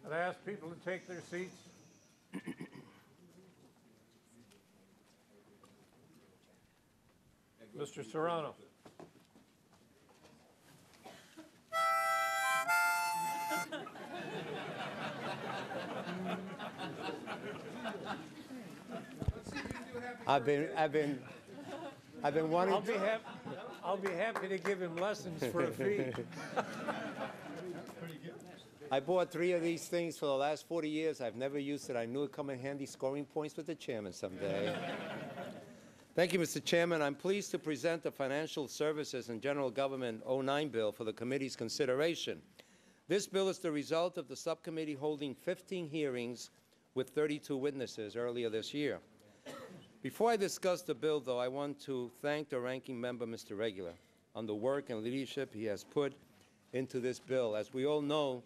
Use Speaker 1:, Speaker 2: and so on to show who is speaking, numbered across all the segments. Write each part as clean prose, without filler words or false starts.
Speaker 1: Could I ask people to take their seats? Mr. Serrano.
Speaker 2: I've been wanting.
Speaker 1: I'll be happy to give him lessons for a fee.
Speaker 2: I bought 3 of these things for the last 40 years. I've never used it. I knew it'd come in handy scoring points with the chairman someday. Thank you, Mr. Chairman. I'm pleased to present the Financial Services and General Government 09 bill for the committee's consideration. This bill is the result of the subcommittee holding 15 hearings with 32 witnesses earlier this year. Before I discuss the bill, though, I want to thank the ranking member, Mr. Regular, on the work and leadership he has put into this bill. As we all know,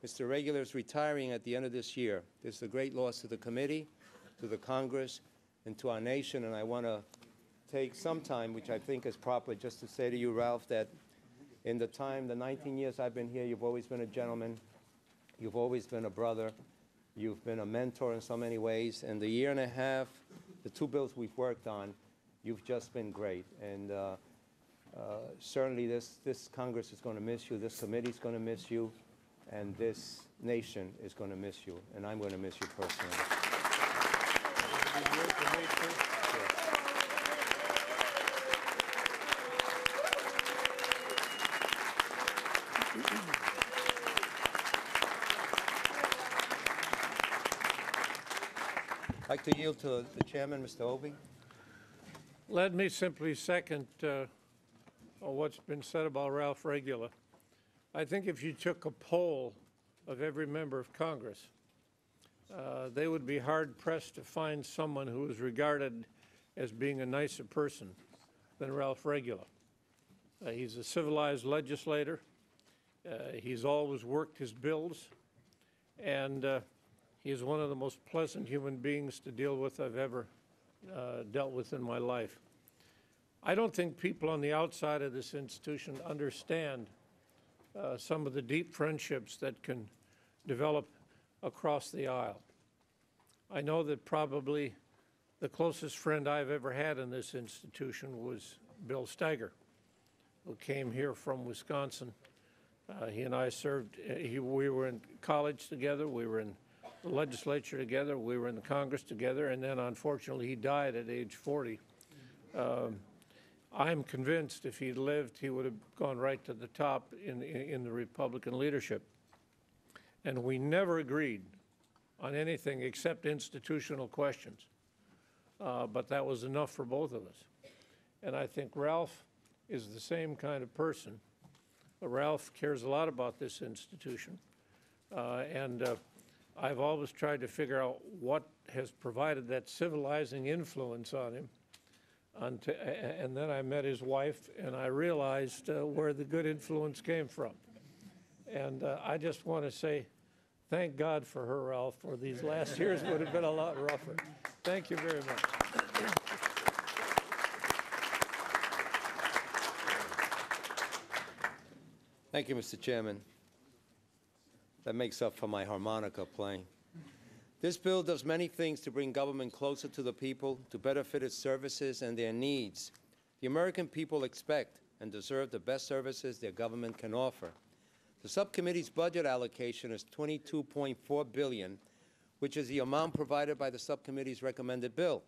Speaker 2: Mr. Regular is retiring at the end of this year. This is a great loss to the committee, to the Congress, and to our nation, and I want to take some time, which I think is proper, just to say to you, Ralph, that in the 19 years I've been here, you've always been a gentleman, you've always been a brother, you've been a mentor in so many ways, and the year and a half, the 2 bills we've worked on, you've just been great, and certainly this Congress is going to miss you, this committee is going to miss you, and this nation is going to miss you, and I'm going to miss you personally. I'd like to yield to the chairman, Mr. Obey.
Speaker 1: Let me simply second what's been said about Ralph Regula. I think if you took a poll of every member of Congress, they would be hard-pressed to find someone who is regarded as being a nicer person than Ralph Regula. He's a civilized legislator. He's always worked his bills, and he is one of the most pleasant human beings to deal with I've ever dealt with in my life. I don't think people on the outside of this institution understand some of the deep friendships that can develop across the aisle. I know that probably the closest friend I've ever had in this institution was Bill Steiger, who came here from Wisconsin. He and I served, we were in college together, we were in the legislature together, we were in the Congress together, and then unfortunately he died at age 40. I'm convinced if he'd lived, he would have gone right to the top in the Republican leadership. And we never agreed on anything except institutional questions. But that was enough for both of us. And I think Ralph is the same kind of person. Ralph cares a lot about this institution. I've always tried to figure out what has provided that civilizing influence on him. And then I met his wife, and I realized where the good influence came from. And I just want to say thank God for her, Ralph, for these last years would have been a lot rougher. Thank you very much.
Speaker 2: Thank you, Mr. Chairman. That makes up for my harmonica playing. This bill does many things to bring government closer to the people, to better fit its services and their needs. The American people expect and deserve the best services their government can offer. The subcommittee's budget allocation is $22.4 billion, which is the amount provided by the subcommittee's recommended bill.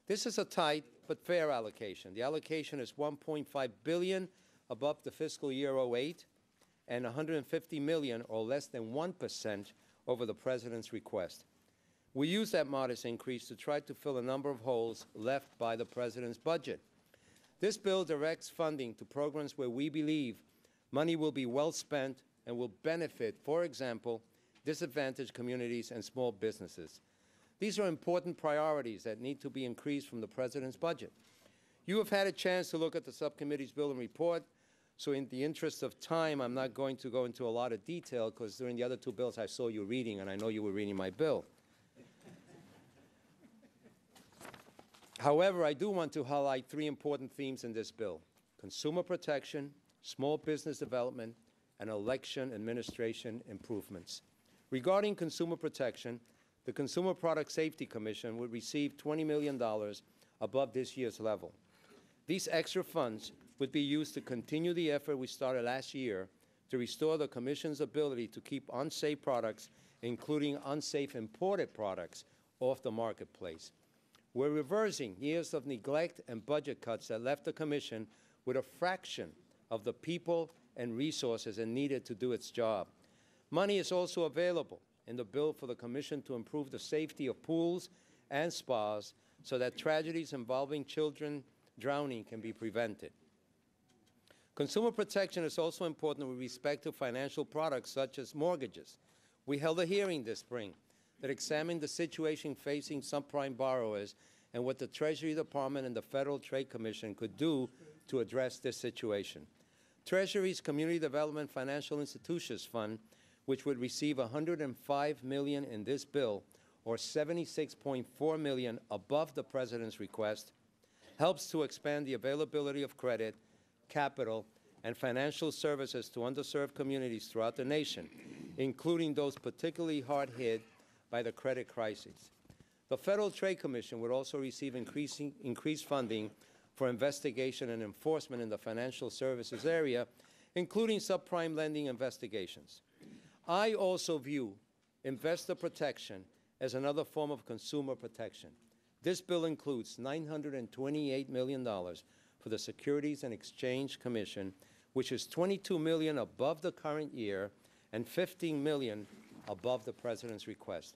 Speaker 2: This is a tight but fair allocation. The allocation is $1.5 billion above the fiscal year 08 and $150 million, or less than 1%, over the President's request. We use that modest increase to try to fill a number of holes left by the President's budget. This bill directs funding to programs where we believe money will be well spent and will benefit, for example, disadvantaged communities and small businesses. These are important priorities that need to be increased from the President's budget. You have had a chance to look at the subcommittee's bill and report, so in the interest of time, I'm not going to go into a lot of detail, because during the other 2 bills I saw you reading, and I know you were reading my bill. However, I do want to highlight 3 important themes in this bill: consumer protection, small business development, and election administration improvements. Regarding consumer protection, the Consumer Product Safety Commission would receive $20 million above this year's level. These extra funds would be used to continue the effort we started last year to restore the Commission's ability to keep unsafe products, including unsafe imported products, off the marketplace. We're reversing years of neglect and budget cuts that left the Commission with a fraction of the people and resources it needed to do its job. Money is also available in the bill for the Commission to improve the safety of pools and spas so that tragedies involving children drowning can be prevented. Consumer protection is also important with respect to financial products such as mortgages. We held a hearing this spring that examined the situation facing subprime borrowers and what the Treasury Department and the Federal Trade Commission could do to address this situation. Treasury's Community Development Financial Institutions Fund, which would receive $105 million in this bill, or $76.4 million above the President's request, helps to expand the availability of credit, capital, and financial services to underserved communities throughout the nation, including those particularly hard hit by the credit crisis. The Federal Trade Commission would also receive increased funding for investigation and enforcement in the financial services area, including subprime lending investigations. I also view investor protection as another form of consumer protection. This bill includes $928 million for the Securities and Exchange Commission, which is $22 million above the current year and $15 million above the President's request.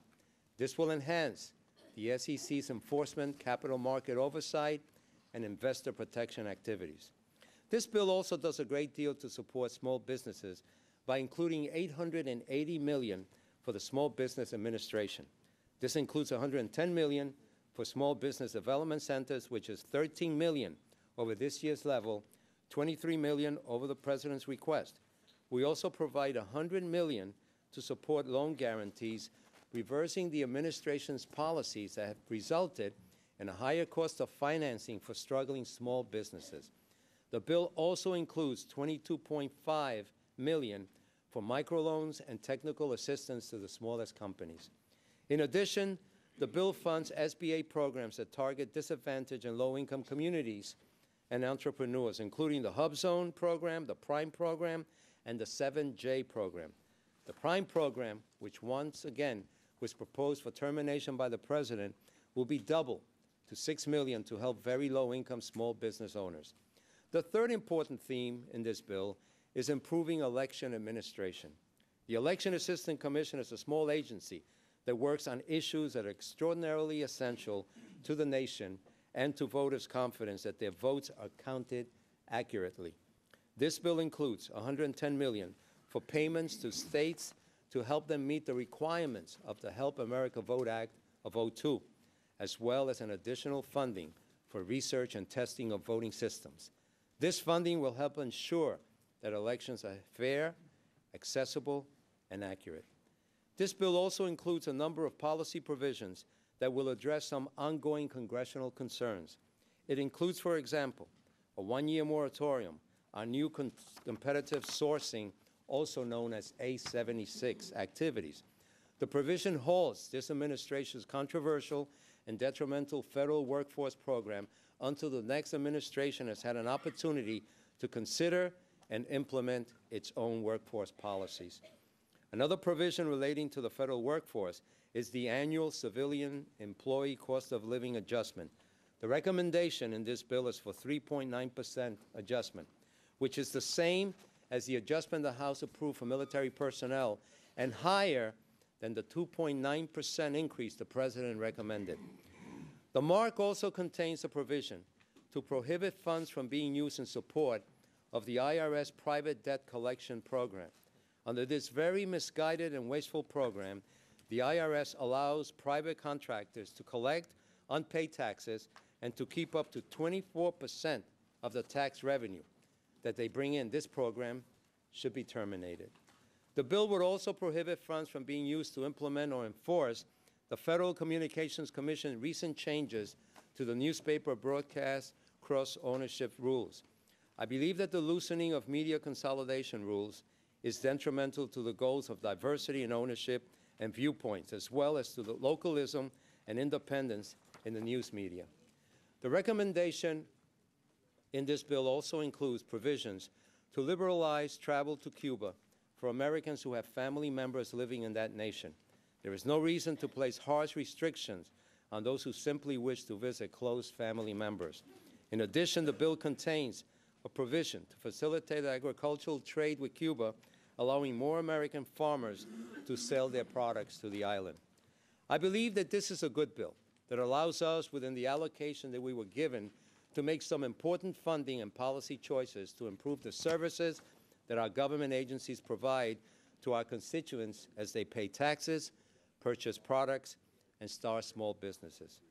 Speaker 2: This will enhance the SEC's enforcement, capital market oversight, and investor protection activities. This bill also does a great deal to support small businesses by including $880 million for the Small Business Administration. This includes $110 million for Small Business Development Centers, which is $13 million over this year's level, $23 million over the President's request. We also provide $100 million to support loan guarantees, reversing the administration's policies that have resulted in a higher cost of financing for struggling small businesses. The bill also includes $22.5 million for microloans and technical assistance to the smallest companies. In addition, the bill funds SBA programs that target disadvantaged and low-income communities and entrepreneurs, including the Hub Zone program, the Prime program, and the 7J program. The Prime program, which once again was proposed for termination by the President, will be doubled to $6 million to help very low-income small business owners. The third important theme in this bill is improving election administration. The Election Assistance Commission is a small agency that works on issues that are extraordinarily essential to the nation and to voters' confidence that their votes are counted accurately. This bill includes $110 million for payments to states to help them meet the requirements of the Help America Vote Act of '02, as well as an additional funding for research and testing of voting systems. This funding will help ensure that elections are fair, accessible, and accurate. This bill also includes a number of policy provisions that will address some ongoing congressional concerns. It includes, for example, a one-year moratorium on new competitive sourcing, also known as A76 activities. The provision halts this administration's controversial and detrimental federal workforce program until the next administration has had an opportunity to consider and implement its own workforce policies. Another provision relating to the federal workforce is the annual civilian employee cost of living adjustment. The recommendation in this bill is for 3.9% adjustment, which is the same as the adjustment the House approved for military personnel and higher than the 2.9% increase the President recommended. The mark also contains a provision to prohibit funds from being used in support of the IRS private debt collection program. Under this very misguided and wasteful program, the IRS allows private contractors to collect unpaid taxes and to keep up to 24% of the tax revenue that they bring in. This program should be terminated. The bill would also prohibit funds from being used to implement or enforce the Federal Communications Commission's recent changes to the newspaper broadcast cross-ownership rules. I believe that the loosening of media consolidation rules is detrimental to the goals of diversity in ownership and viewpoints, as well as to the localism and independence in the news media. The recommendation in this bill also includes provisions to liberalize travel to Cuba for Americans who have family members living in that nation. There is no reason to place harsh restrictions on those who simply wish to visit close family members. In addition, the bill contains a provision to facilitate agricultural trade with Cuba, allowing more American farmers to sell their products to the island. I believe that this is a good bill that allows us, within the allocation that we were given, to make some important funding and policy choices to improve the services that our government agencies provide to our constituents as they pay taxes, purchase products, and start small businesses.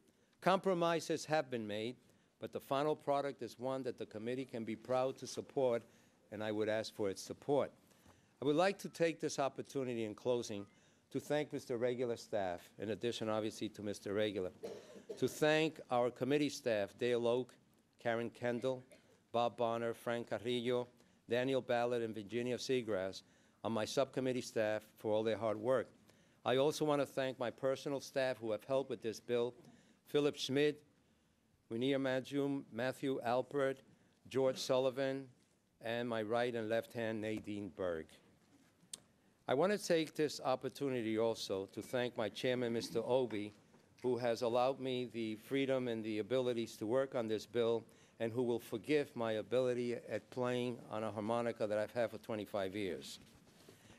Speaker 2: Compromises have been made, but the final product is one that the committee can be proud to support, and I would ask for its support. I would like to take this opportunity in closing to thank Mr. Regular staff, in addition, obviously, to Mr. Regular, to thank our committee staff, Dale Oak, Karen Kendall, Bob Bonner, Frank Carrillo, Daniel Ballard, and Virginia Seagrass, on my subcommittee staff for all their hard work. I also want to thank my personal staff who have helped with this bill, Philip Schmidt, Munir Majum, Matthew Alpert, George Sullivan, and my right and left hand, Nadine Berg. I want to take this opportunity also to thank my chairman, Mr. Obey, who has allowed me the freedom and the abilities to work on this bill, and who will forgive my ability at playing on a harmonica that I've had for 25 years.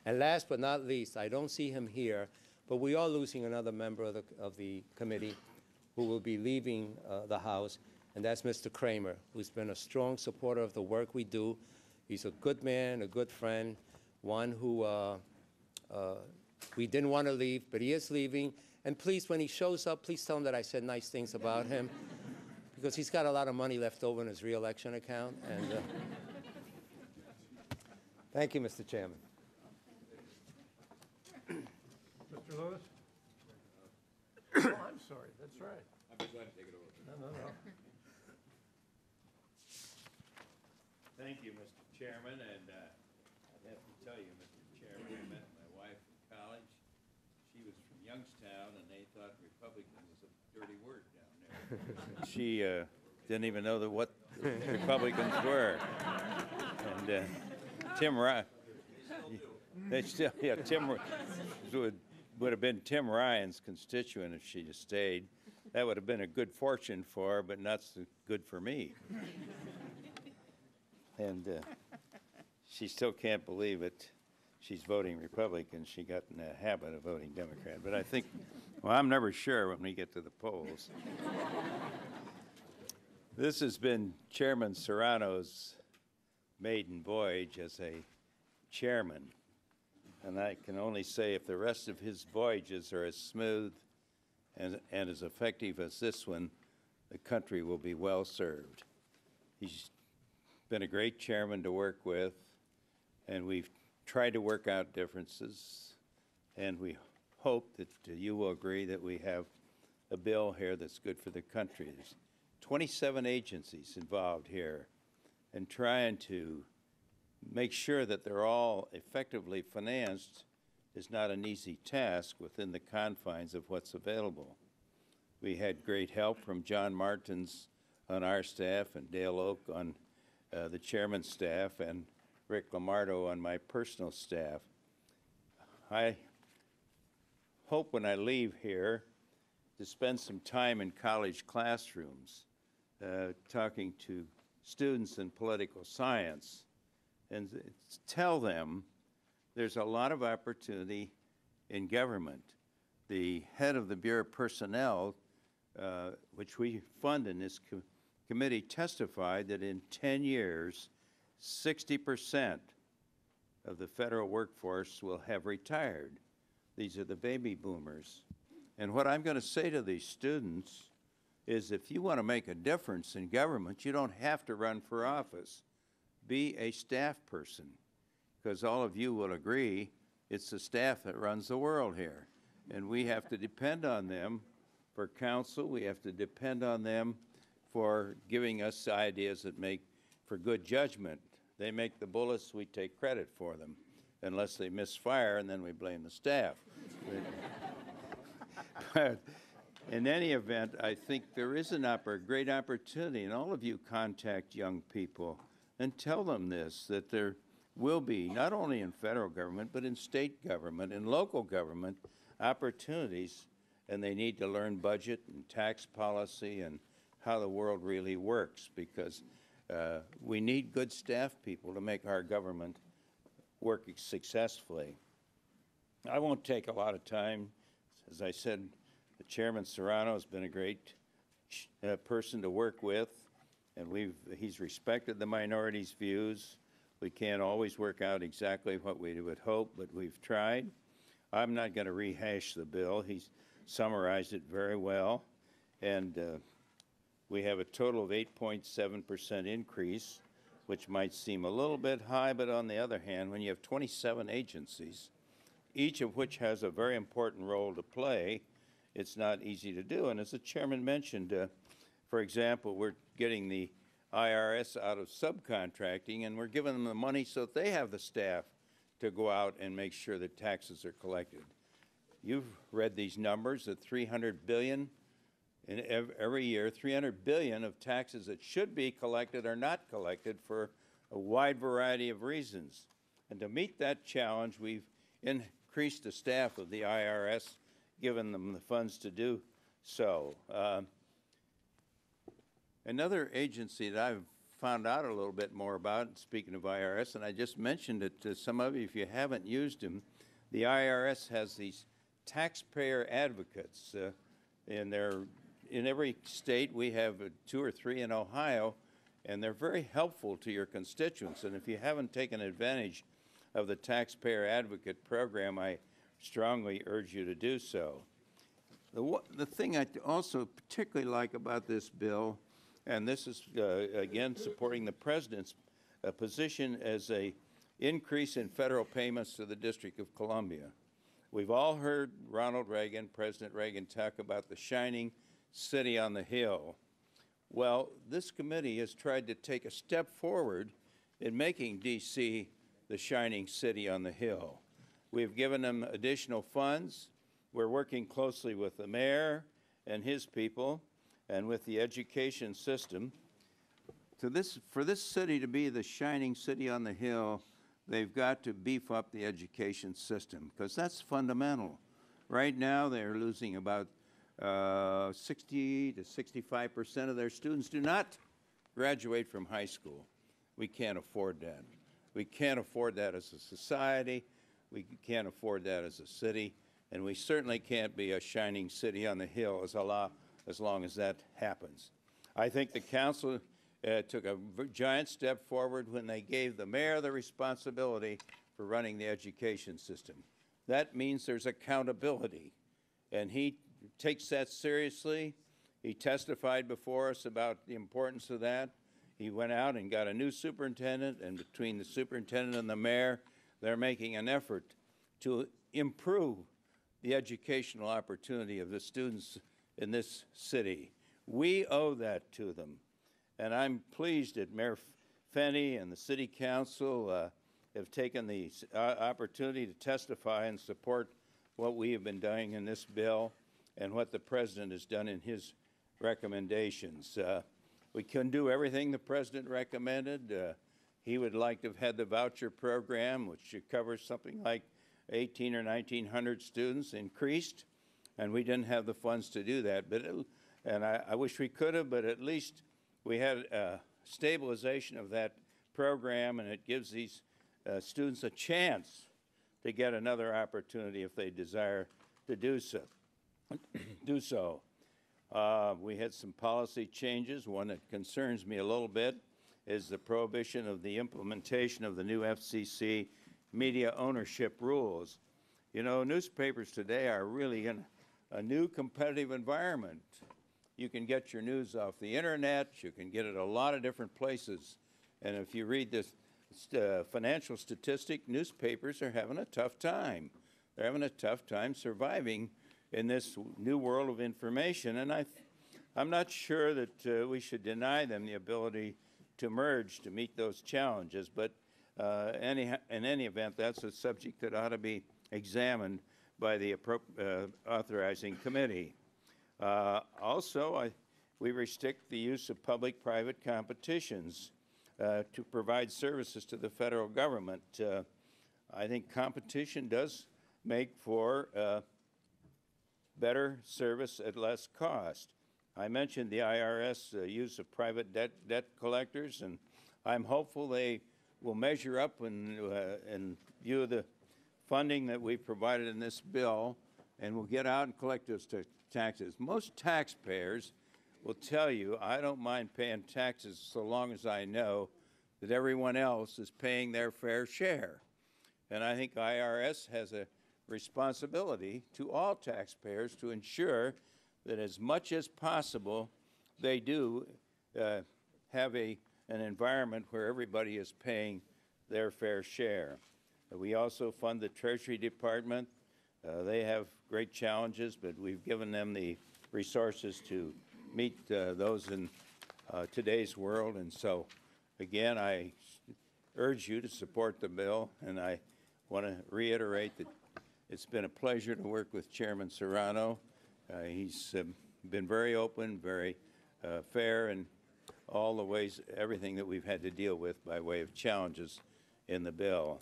Speaker 2: And last but not least, I don't see him here, but we are losing another member of the committee who will be leaving the House, and that's Mr. Kramer, who's been a strong supporter of the work we do. He's a good man, a good friend, one who we didn't want to leave, but he is leaving. And please, when he shows up, please tell him that I said nice things about him, because he's got a lot of money left over in his reelection account. And thank you, Mr. Chairman.
Speaker 1: Mr. Lewis? Oh, I'm sorry, that's right.
Speaker 3: I'd be glad to take it over.
Speaker 1: No.
Speaker 3: Thank you, Mr. Chairman, and I have to tell you, Mr. Chairman, I met my wife in college. She was from Youngstown, and they thought Republican was a dirty word down there. She didn't even know what Republicans were. And Tim Ryan, Tim would have been Tim Ryan's constituent if she'd have stayed. That would have been a good fortune for her, but not so good for me. And she still can't believe it. She's voting Republican. She got in the habit of voting Democrat. But I think, well, I'm never sure when we get to the polls. This has been Chairman Serrano's maiden voyage as a chairman. And I can only say if the rest of his voyages are as smooth and as effective as this one, the country will be well served. He's been a great chairman to work with, and we've tried to work out differences, and we hope that you will agree that we have a bill here that's good for the country. There's 27 agencies involved here, and trying to make sure that they're all effectively financed is not an easy task within the confines of what's available. We had great help from John Martins on our staff and Dale Oak on the chairman's staff and Rick Lamardo on my personal staff. I hope when I leave here to spend some time in college classrooms talking to students in political science and tell them there's a lot of opportunity in government. The head of the Bureau of Personnel, which we fund in this committee, testified that in 10 years, 60% of the federal workforce will have retired. These are the baby boomers. And what I'm going to say to these students is if you want to make a difference in government, you don't have to run for office. Be a staff person, because all of you will agree it's the staff that runs the world here. And we have to depend on them for counsel. We have to depend on them for giving us ideas that make for good judgment. They make the bullets, we take credit for them, unless they misfire, and then we blame the staff. But in any event, I think there is a great opportunity, and all of you contact young people and tell them this, that there will be, not only in federal government, but in state government and local government, opportunities, and they need to learn budget and tax policy and how the world really works, because we need good staff people to make our government work successfully. I won't take a lot of time. As I said, the Chairman Serrano has been a great person to work with, and he's respected the minority's views. We can't always work out exactly what we would hope, but we've tried. I'm not going to rehash the bill. He's summarized it very well, and we have a total of 8.7% increase, which might seem a little bit high, but on the other hand, when you have 27 agencies, each of which has a very important role to play, it's not easy to do. And as the chairman mentioned, for example, we're getting the IRS out of subcontracting, and we're giving them the money so that they have the staff to go out and make sure that taxes are collected. You've read these numbers, that $300 billion in every year, $300 billion of taxes that should be collected are not collected for a wide variety of reasons. And to meet that challenge, we've increased the staff of the IRS, given them the funds to do so. Another agency that I've found out a little bit more about, speaking of IRS, and I just mentioned it to some of you if you haven't used them, the IRS has these taxpayer advocates. In every state, we have 2 or 3 in Ohio, and they're very helpful to your constituents. And if you haven't taken advantage of the taxpayer advocate program, I strongly urge you to do so. The thing I also particularly like about this bill, and this is, again, supporting the President's position as an increase in federal payments to the District of Columbia. We've all heard President Reagan, talk about the shining city on the hill. Well, this committee has tried to take a step forward in making D.C. the shining city on the hill. We've given them additional funds. We're working closely with the mayor and his people and with the education system. For this city to be the shining city on the hill, they've got to beef up the education system, because that's fundamental. Right now, they're losing about 60 to 65% of their students do not graduate from high school. We can't afford that. We can't afford that as a society. We can't afford that as a city. And we certainly can't be a shining city on the hill as long as that happens. I think the council took a giant step forward when they gave the mayor the responsibility for running the education system. That means there's accountability, and he takes that seriously. He testified before us about the importance of that. He went out and got a new superintendent, and between the superintendent and the mayor, they're making an effort to improve the educational opportunity of the students in this city. We owe that to them. And I'm pleased that Mayor Fenney and the City Council have taken the opportunity to testify and support what we have been doing in this bill and what the President has done in his recommendations. We couldn't do everything the President recommended. He would like to have had the voucher program, which covers something like 1,800 or 1,900 students, increased, and we didn't have the funds to do that. And I wish we could have, but at least we had a stabilization of that program, and it gives these students a chance to get another opportunity if they desire to do so. We had some policy changes. One that concerns me a little bit is the prohibition of the implementation of the new FCC media ownership rules. You know, newspapers today are really in a new competitive environment. You can get your news off the internet. You can get it a lot of different places. And if you read this financial statistic, newspapers are having a tough time. They're having a tough time surviving in this new world of information. And I'm not sure that we should deny them the ability to merge to meet those challenges. But in any event, that's a subject that ought to be examined by the authorizing committee. Also, we restrict the use of public-private competitions to provide services to the federal government. I think competition does make for better service at less cost. I mentioned the IRS use of private debt collectors, and I'm hopeful they will measure up in view of the funding that we've provided in this bill, and will get out and collect those taxes. Most taxpayers will tell you, I don't mind paying taxes so long as I know that everyone else is paying their fair share. And I think IRS has a responsibility to all taxpayers to ensure that as much as possible they do have an environment where everybody is paying their fair share. We also fund the Treasury Department. They have great challenges, but we've given them the resources to meet those in today's world. And so, again, I urge you to support the bill, and I want to reiterate that it's been a pleasure to work with Chairman Serrano. He's been very open, very fair in all the ways, everything that we've had to deal with by way of challenges in the bill.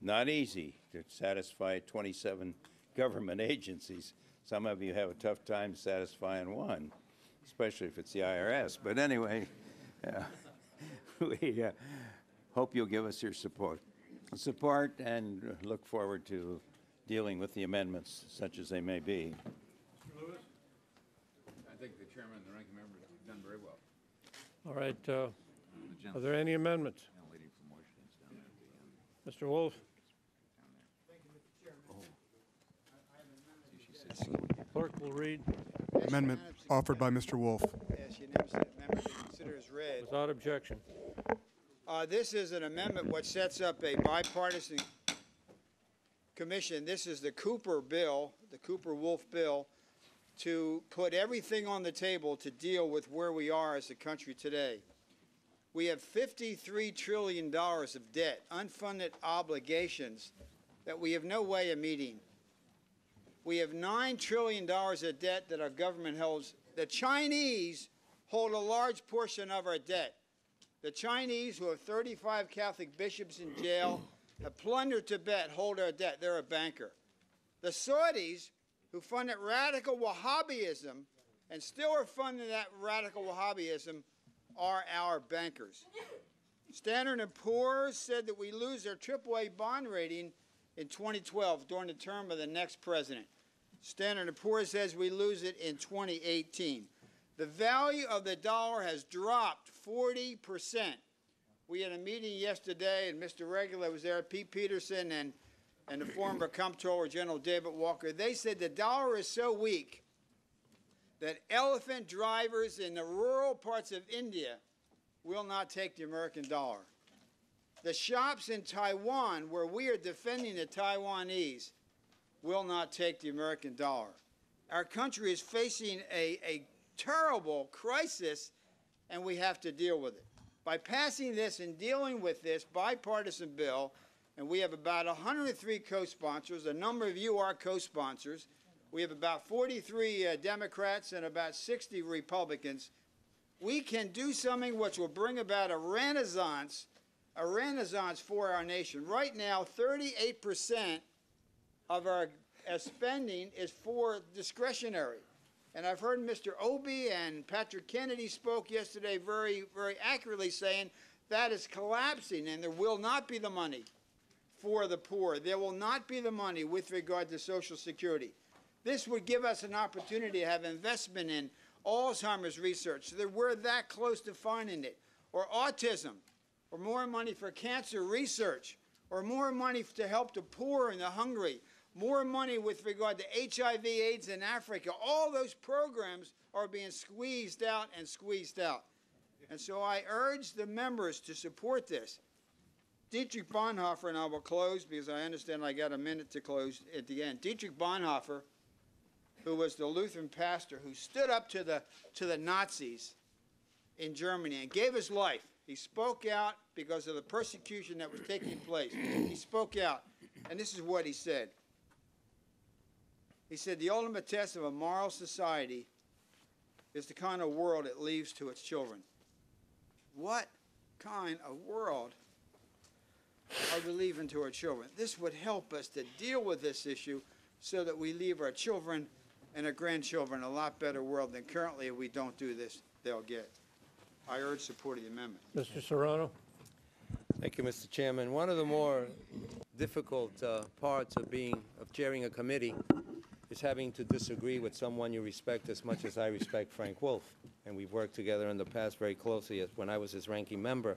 Speaker 3: Not easy to satisfy 27 government agencies. Some of you have a tough time satisfying one, especially if it's the IRS. But anyway, we hope you'll give us your support and look forward to dealing with the amendments, such as they may be.
Speaker 4: Mr. Lewis? I think the chairman and the ranking member have done very well.
Speaker 1: All right. Are there any amendments?
Speaker 4: Waiting for motions down there at the end.
Speaker 1: Mr. Wolf? Clerk will read
Speaker 5: Amendment offered by Mr. Wolf.
Speaker 6: Yes, unanimous amendment to consider as read.
Speaker 1: without objection.
Speaker 6: This is an amendment which sets up a bipartisan commission. This is the Cooper bill, the Cooper-Wolf bill, to put everything on the table to deal with where we are as a country today. We have $53 trillion of debt, unfunded obligations that we have no way of meeting. We have $9 trillion of debt that our government holds. The Chinese hold a large portion of our debt. The Chinese, who have 35 Catholic bishops in jail, have plundered Tibet, hold our debt. They're a banker. The Saudis, who funded radical Wahhabism and still are funding that radical Wahhabism, are our bankers. Standard & Poor's said that we lose our AAA bond rating in 2012 during the term of the next president. Standard & Poor's says we lose it in 2018. The value of the dollar has dropped 40%. We had a meeting yesterday, and Mr. Regula was there, Pete Peterson and the former Comptroller General David Walker. They said the dollar is so weak that elephant drivers in the rural parts of India will not take the American dollar. The shops in Taiwan, where we are defending the Taiwanese, will not take the American dollar. Our country is facing a terrible crisis, and we have to deal with it. By passing this and dealing with this bipartisan bill, and we have about 103 co-sponsors, a number of you are co-sponsors. We have about 43 Democrats and about 60 Republicans. We can do something which will bring about a renaissance for our nation. Right now, 38% of our spending is for discretionary. And I've heard Mr. Obey and Patrick Kennedy spoke yesterday very, very accurately saying that is collapsing and there will not be the money for the poor. There will not be the money with regard to Social Security. This would give us an opportunity to have investment in Alzheimer's research, so that we're that close to finding it, or autism, or more money for cancer research, or more money to help the poor and the hungry, more money with regard to HIV, AIDS in Africa. All those programs are being squeezed out and squeezed out. And so I urge the members to support this. Dietrich Bonhoeffer, and I will close because I understand I got a minute to close at the end. Dietrich Bonhoeffer, who was the Lutheran pastor who stood up to the Nazis in Germany and gave his life. He spoke out because of the persecution that was taking place. He spoke out, and this is what he said. He said, the ultimate test of a moral society is the kind of world it leaves to its children. What kind of world are we leaving to our children? This would help us to deal with this issue so that we leave our children and our grandchildren a lot better world than currently if we don't do this, they'll get. I urge support of the amendment.
Speaker 1: Mr. Serrano?
Speaker 2: Thank you, Mr. Chairman. One of the more difficult parts of chairing a committee is having to disagree with someone you respect as much as I respect Frank Wolf. And we've worked together in the past very closely when I was his ranking member.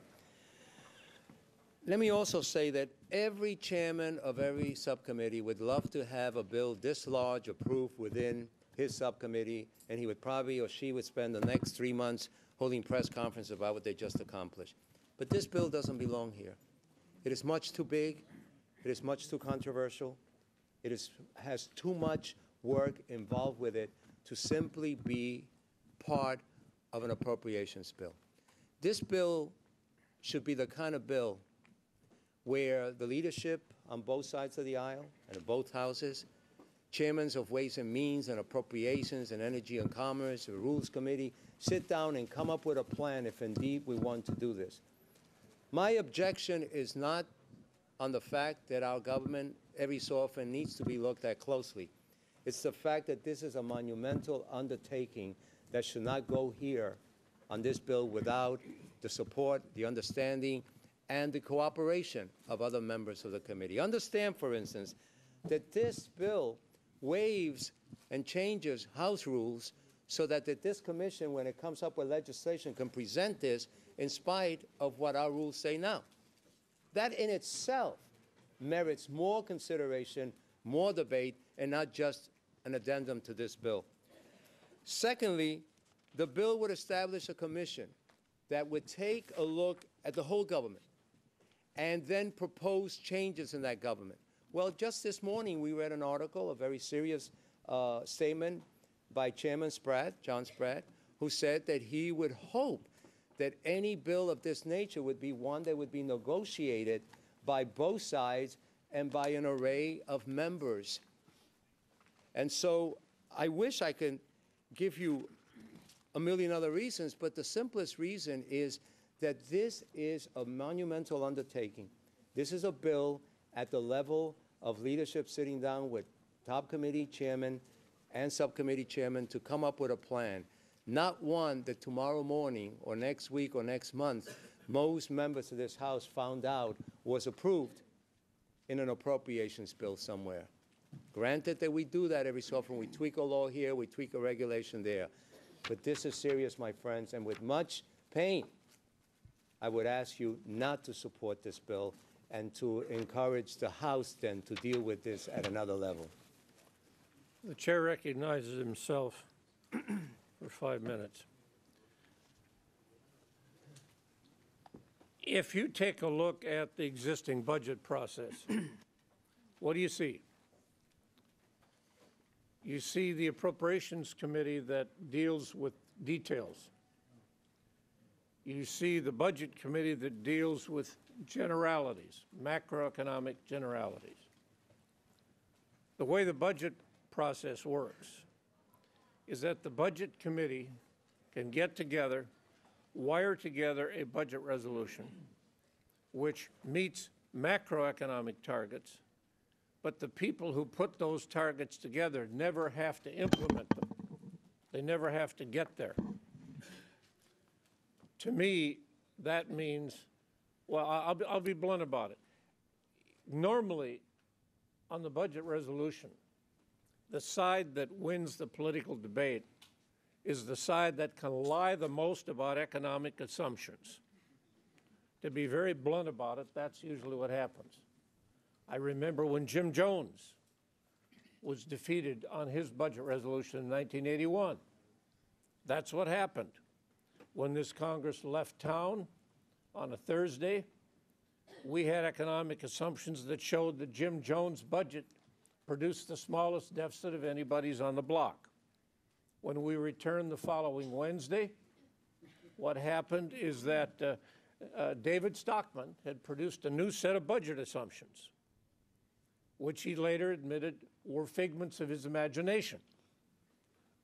Speaker 2: Let me also say that every chairman of every subcommittee would love to have a bill this large approved within his subcommittee, and he would probably or she would spend the next 3 months holding press conferences about what they just accomplished. But this bill doesn't belong here. It is much too big. It is much too controversial. It has too much work involved with it to simply be part of an appropriations bill. This bill should be the kind of bill where the leadership on both sides of the aisle and in both houses, chairmen of Ways and Means and Appropriations and Energy and Commerce, the Rules Committee, sit down and come up with a plan if indeed we want to do this. My objection is not on the fact that our government every so often needs to be looked at closely. It's the fact that this is a monumental undertaking that should not go here on this bill without the support, the understanding, and the cooperation of other members of the committee. Understand, for instance, that this bill waives and changes House rules so that this commission, when it comes up with legislation, can present this in spite of what our rules say now. That in itself merits more consideration, more debate, and not just an addendum to this bill. Secondly, the bill would establish a commission that would take a look at the whole government and then propose changes in that government. Well, just this morning we read an article, a very serious statement by Chairman Spratt, John Spratt, who said that he would hope that any bill of this nature would be one that would be negotiated by both sides and by an array of members. And so I wish I could give you a million other reasons, but the simplest reason is that this is a monumental undertaking. This is a bill at the level of leadership sitting down with top committee chairman and subcommittee chairman to come up with a plan, not one that tomorrow morning or next week or next month most members of this House found out was approved in an appropriations bill somewhere. Granted that we do that every so often. We tweak a law here, we tweak a regulation there. But this is serious, my friends, and with much pain, I would ask you not to support this bill and to encourage the House then to deal with this at another level.
Speaker 1: The chair recognizes himself for 5 minutes. If you take a look at the existing budget process, what do you see? You see the Appropriations Committee that deals with details. You see the Budget Committee that deals with generalities, macroeconomic generalities. The way the budget process works is that the Budget Committee can get together, wire together a budget resolution which meets macroeconomic targets, but the people who put those targets together never have to implement them. They never have to get there. To me, that means, well, I'll be blunt about it. Normally, on the budget resolution, the side that wins the political debate is the side that can lie the most about economic assumptions. To be very blunt about it, that's usually what happens. I remember when Jim Jones was defeated on his budget resolution in 1981. That's what happened. When this Congress left town on a Thursday, we had economic assumptions that showed that Jim Jones' budget produced the smallest deficit of anybody's on the block. When we returned the following Wednesday, what happened is that David Stockman had produced a new set of budget assumptions, which he later admitted were figments of his imagination.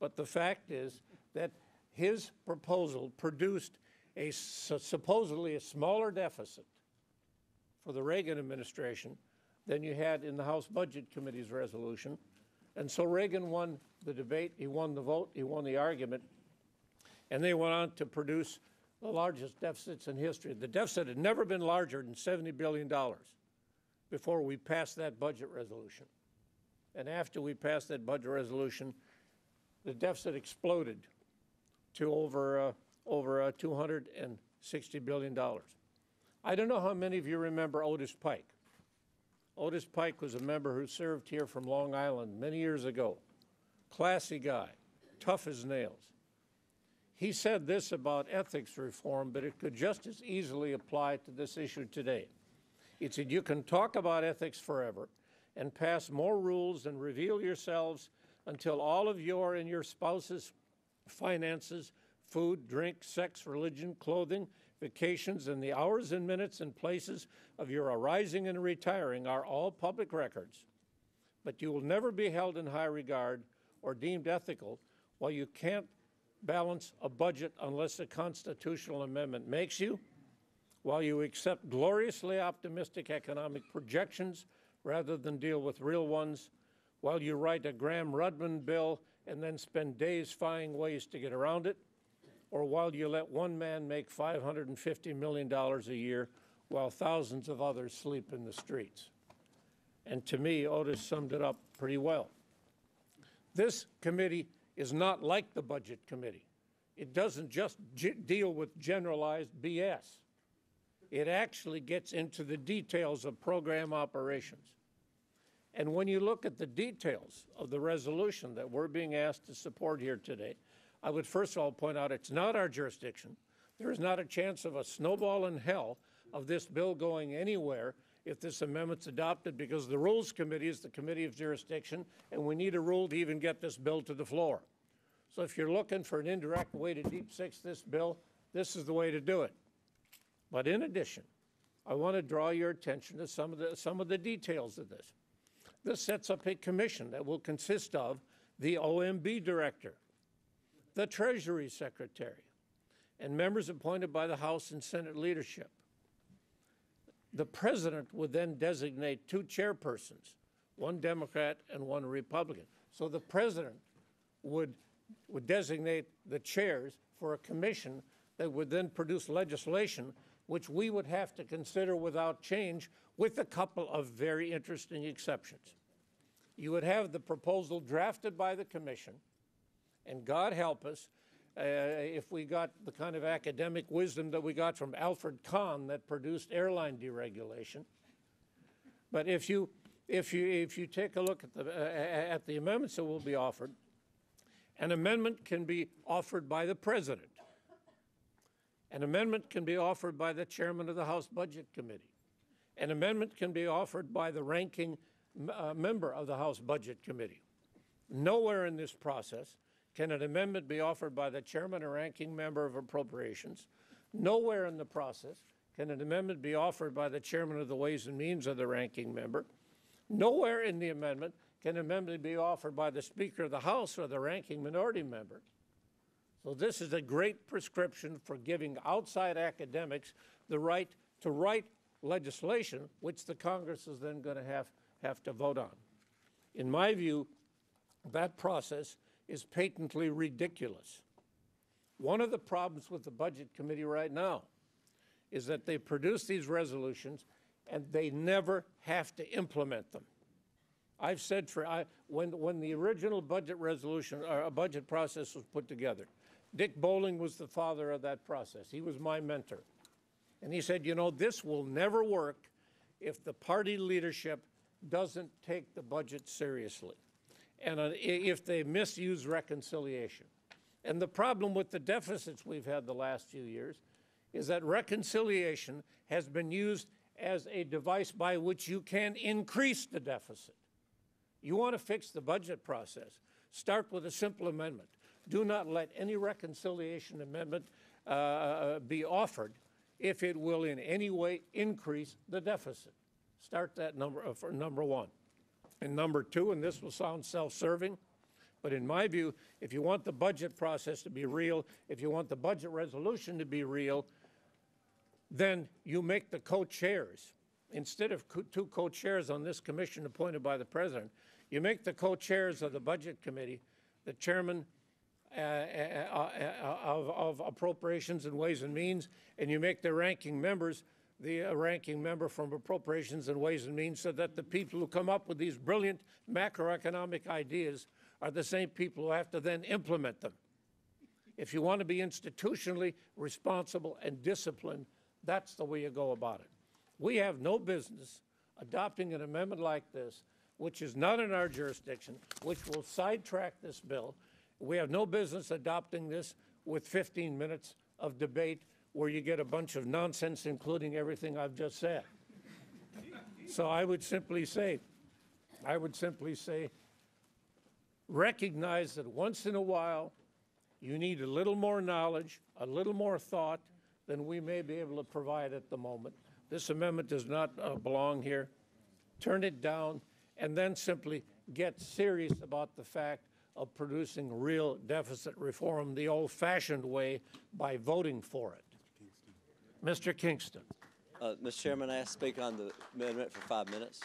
Speaker 1: But the fact is that his proposal produced supposedly a smaller deficit for the Reagan administration than you had in the House Budget Committee's resolution. And so Reagan won the debate, he won the vote, he won the argument, and they went on to produce the largest deficits in history. The deficit had never been larger than $70 billion before we passed that budget resolution. And after we passed that budget resolution, the deficit exploded to over $260 billion. I don't know how many of you remember Otis Pike. Otis Pike was a member who served here from Long Island many years ago. Classy guy, tough as nails. He said this about ethics reform, but it could just as easily apply to this issue today. He said, you can talk about ethics forever and pass more rules and reveal yourselves until all of your and your spouse's finances, food, drink, sex, religion, clothing, vacations, and the hours and minutes and places of your arising and retiring are all public records. But you will never be held in high regard or deemed ethical while you can't balance a budget unless a constitutional amendment makes you, while you accept gloriously optimistic economic projections rather than deal with real ones, while you write a Graham-Rudman bill and then spend days finding ways to get around it, or while you let one man make $550 million a year while thousands of others sleep in the streets. And to me, Otis summed it up pretty well. This committee is not like the Budget Committee. It doesn't just deal with generalized BS. It actually gets into the details of program operations. And when you look at the details of the resolution that we're being asked to support here today, I would first of all point out it's not our jurisdiction. There is not a chance of a snowball in hell of this bill going anywhere if this amendment's adopted, because the Rules Committee is the committee of jurisdiction, and we need a rule to even get this bill to the floor. So if you're looking for an indirect way to deep six this bill, this is the way to do it. But in addition, I want to draw your attention to some of the details of this. This sets up a commission that will consist of the OMB director, the Treasury Secretary, and members appointed by the House and Senate leadership. The President would then designate two chairpersons, one Democrat and one Republican. So the President would designate the chairs for a commission that would then produce legislation which we would have to consider without change, with a couple of very interesting exceptions. You would have the proposal drafted by the commission, and God help us if we got the kind of academic wisdom that we got from Alfred Kahn that produced airline deregulation. But if you take a look at the amendments that will be offered, an amendment can be offered by the President. An amendment can be offered by the chairman of the House Budget Committee. An amendment can be offered by the ranking member of the House Budget Committee. Nowhere in this process can an amendment be offered by the chairman or ranking member of Appropriations. Nowhere in the process can an amendment be offered by the chairman of the Ways and Means of the ranking member. Nowhere in the amendment can an amendment be offered by the Speaker of the House or the ranking minority member. So this is a great prescription for giving outside academics the right to write legislation, which the Congress is then going to have to vote on. In my view, that process is patently ridiculous. One of the problems with the Budget Committee right now is that they produce these resolutions and they never have to implement them. I've said when the original budget resolution or budget process was put together, Dick Bowling was the father of that process. He was my mentor. And he said, you know, this will never work if the party leadership doesn't take the budget seriously and if they misuse reconciliation. And the problem with the deficits we've had the last few years is that reconciliation has been used as a device by which you can increase the deficit. You want to fix the budget process, start with a simple amendment. Do not let any reconciliation amendment be offered if it will in any way increase the deficit. Start that for number one. And number two, and this will sound self-serving, but in my view, if you want the budget process to be real, if you want the budget resolution to be real, then you make the co-chairs, instead of two co-chairs on this commission appointed by the president, you make the co-chairs of the budget committee, the chairman of appropriations and ways and means, and you make the ranking members the ranking member from appropriations and ways and means, so that the people who come up with these brilliant macroeconomic ideas are the same people who have to then implement them. If you want to be institutionally responsible and disciplined, that's the way you go about it. We have no business adopting an amendment like this, which is not in our jurisdiction, which will sidetrack this bill. We have no business adopting this with 15 minutes of debate where you get a bunch of nonsense, including everything I've just said. So I would simply say, recognize that once in a while, you need a little more knowledge, a little more thought than we may be able to provide at the moment. This amendment does not belong here. Turn it down, and then simply get serious about the fact of producing real deficit reform the old-fashioned way by voting for it. Mr. Kingston.
Speaker 7: Mr. Chairman, I ask to speak on the amendment for 5 minutes.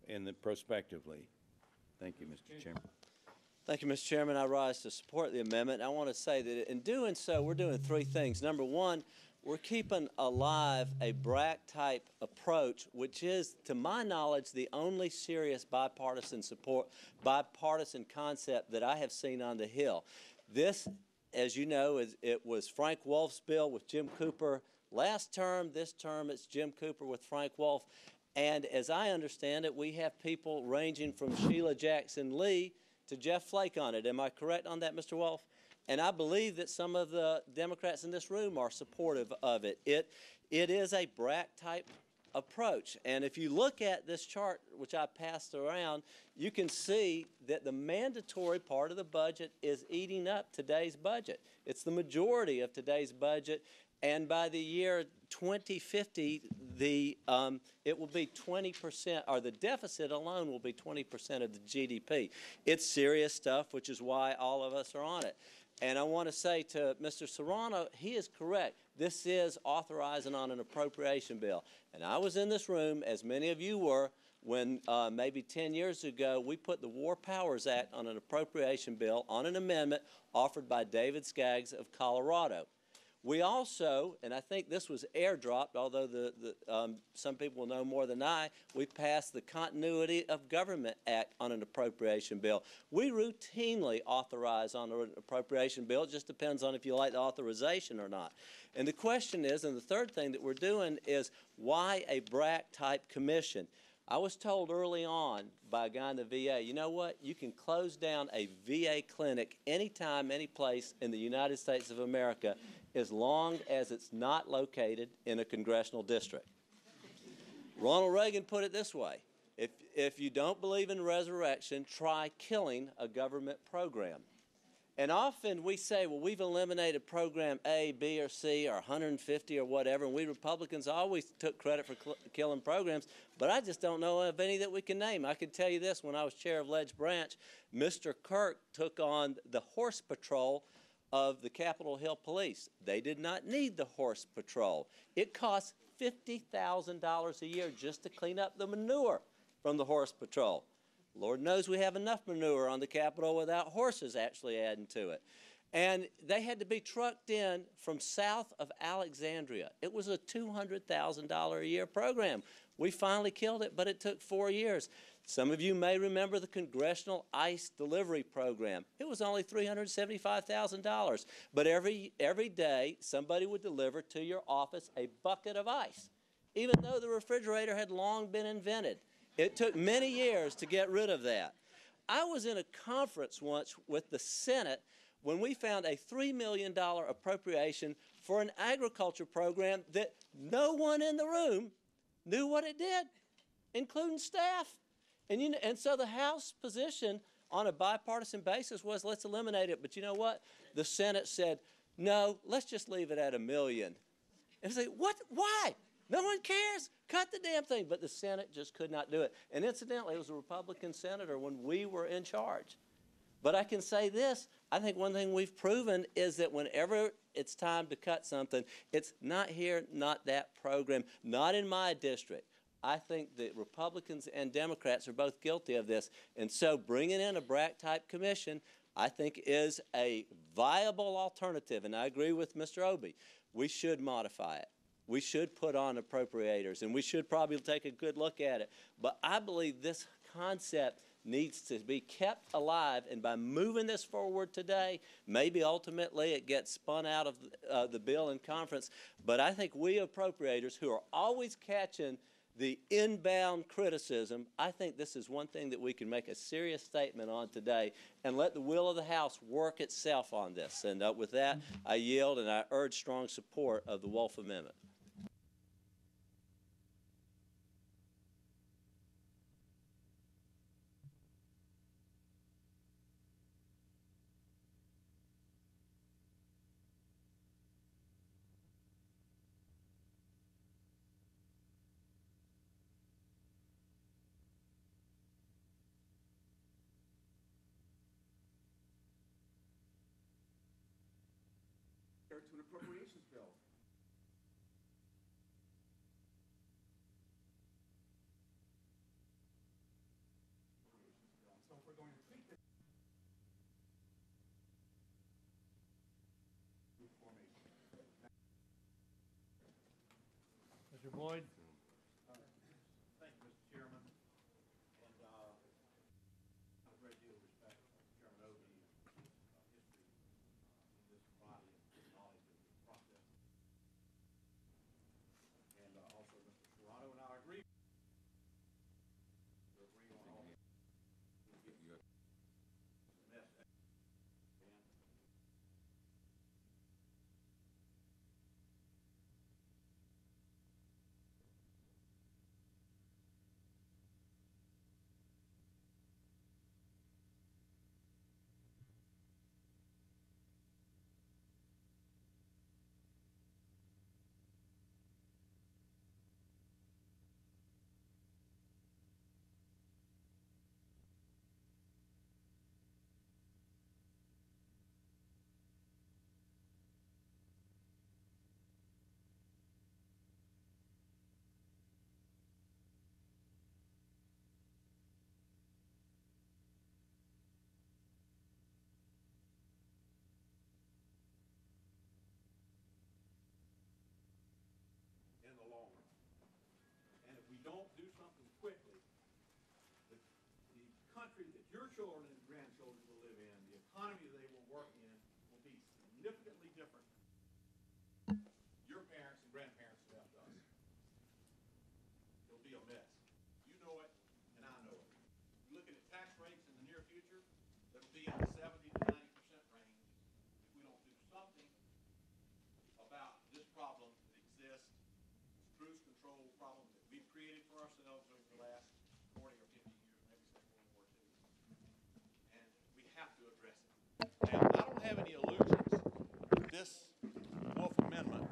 Speaker 3: In the prospectively. Thank you, Mr. Chairman.
Speaker 7: Thank you, Mr. Chairman. I rise to support the amendment. I want to say that in doing so, we're doing three things. Number one, we're keeping alive a BRAC-type approach, which is, to my knowledge, the only serious bipartisan concept that I have seen on the Hill. This, as you know, it was Frank Wolf's bill with Jim Cooper last term. This term it's Jim Cooper with Frank Wolf. And as I understand it, we have people ranging from Sheila Jackson Lee to Jeff Flake on it. Am I correct on that, Mr. Wolf? And I believe that some of the Democrats in this room are supportive of it. It is a BRAC-type approach. And if you look at this chart, which I passed around, you can see that the mandatory part of the budget is eating up today's budget. It's the majority of today's budget. And by the year 2050, it will be 20%, or the deficit alone will be 20% of the GDP. It's serious stuff, which is why all of us are on it. And I want to say to Mr. Serrano, he is correct. This is authorizing on an appropriation bill. And I was in this room, as many of you were, when maybe 10 years ago, we put the War Powers Act on an appropriation bill on an amendment offered by David Skaggs of Colorado. We also, and I think this was airdropped, although some people know more than I, we passed the Continuity of Government Act on an appropriation bill. We routinely authorize on an appropriation bill. It just depends on if you like the authorization or not. And the question is, and the third thing that we're doing is, why a BRAC-type commission? I was told early on by a guy in the VA, you know what, you can close down a VA clinic anytime, any place in the United States of America as long as it's not located in a congressional district. Ronald Reagan put it this way: if you don't believe in resurrection, try killing a government program. And often we say, well, we've eliminated program A, B, or C, or 150 or whatever, and we Republicans always took credit for killing programs, but I just don't know of any that we can name. I can tell you this: when I was chair of Ledge Branch, Mr. Kirk took on the horse patrol of the Capitol Hill Police. They did not need the horse patrol. It cost $50,000 a year just to clean up the manure from the horse patrol. Lord knows we have enough manure on the Capitol without horses actually adding to it. And they had to be trucked in from south of Alexandria. It was a $200,000 a year program. We finally killed it, but it took 4 years. Some of you may remember the Congressional ICE Delivery Program. It was only $375,000. But every day, somebody would deliver to your office a bucket of ice, even though the refrigerator had long been invented. It took many years to get rid of that. I was in a conference once with the Senate when we found a $3 million appropriation for an agriculture program that no one in the room knew what it did, including staff. And so the House position on a bipartisan basis was, let's eliminate it. But you know what? The Senate said, no, let's just leave it at $1 million. And say, what? Why? No one cares. Cut the damn thing. But the Senate just could not do it. And incidentally, it was a Republican senator when we were in charge. But I can say this: I think one thing we've proven is that whenever it's time to cut something, it's not here, not that program, not in my district. I think that Republicans and Democrats are both guilty of this. And so bringing in a BRAC-type commission, I think, is a viable alternative. And I agree with Mr. Obey. We should modify it. We should put on appropriators, and we should probably take a good look at it. But I believe this concept needs to be kept alive, and by moving this forward today, maybe ultimately it gets spun out of the bill in conference. But I think we appropriators, who are always catching the inbound criticism, I think this is one thing that we can make a serious statement on today and let the will of the House work itself on this. And with that, I yield, and I urge strong support of the Wolf Amendment.
Speaker 4: To an appropriations bill. So if we're going to tweak this formation.
Speaker 1: Mr. Boyd?
Speaker 8: Thank you, Mr. Chairman. And I have a great deal of respect for Chairman Obi's history in this body and knowledge of the process. And also Mr. Serrano, and I agree. We agree on all the mess. In the long run. And if we don't do something quickly, the country that your children and grandchildren will live in, the economy they will work in, will be significantly different than your parents and grandparents left us. It'll be a mess. You know it, and I know it. You're looking at tax rates in the near future that'll be in the 70 to 90% range if we don't do something about this problem that exists, this cruise control problem that we've created for ourselves over the last 40 or 50 years, maybe since World War II. And we have to address it. Now, I don't have any illusions that this Wolf Amendment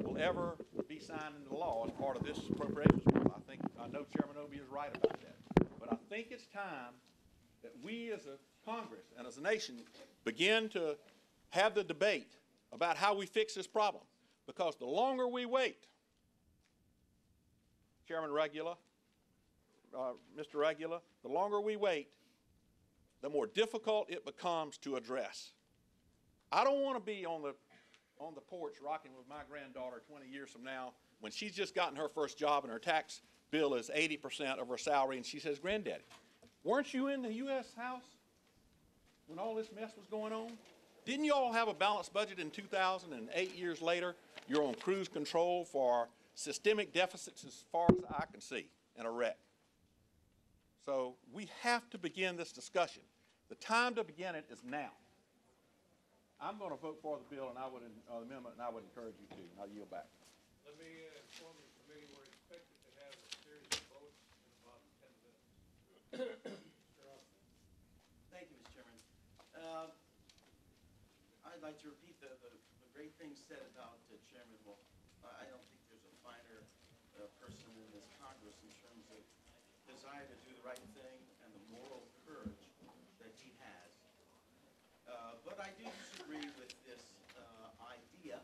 Speaker 8: will ever be signed into law as part of this appropriations bill. I know Chairman Obie is right about that. But I think it's time that we as a Congress and as a nation begin to have the debate about how we fix this problem. Because the longer we wait, Chairman Regula, Mr. Regula, the longer we wait, the more difficult it becomes to address. I don't want to be on the porch rocking with my granddaughter 20 years from now when she's just gotten her first job and her tax bill is 80% of her salary, and she says, "Granddaddy, weren't you in the U.S. House when all this mess was going on? Didn't you all have a balanced budget in 2000, and 8 years later, you're on cruise control for systemic deficits as far as I can see and a wreck?" So we have to begin this discussion. The time to begin it is now. I'm going to vote for the bill and amendment, and I would encourage you to. And I'll yield back.
Speaker 1: Let me inform the committee we're expected to have a series of votes in about 10 minutes.
Speaker 9: Thank you, Mr. Chairman. I'd like to repeat the great things said about Chairman Wolf. I don't think there's a finer person in this Congress in terms of desire to do the right thing and the moral courage that he has. But I do disagree with this idea,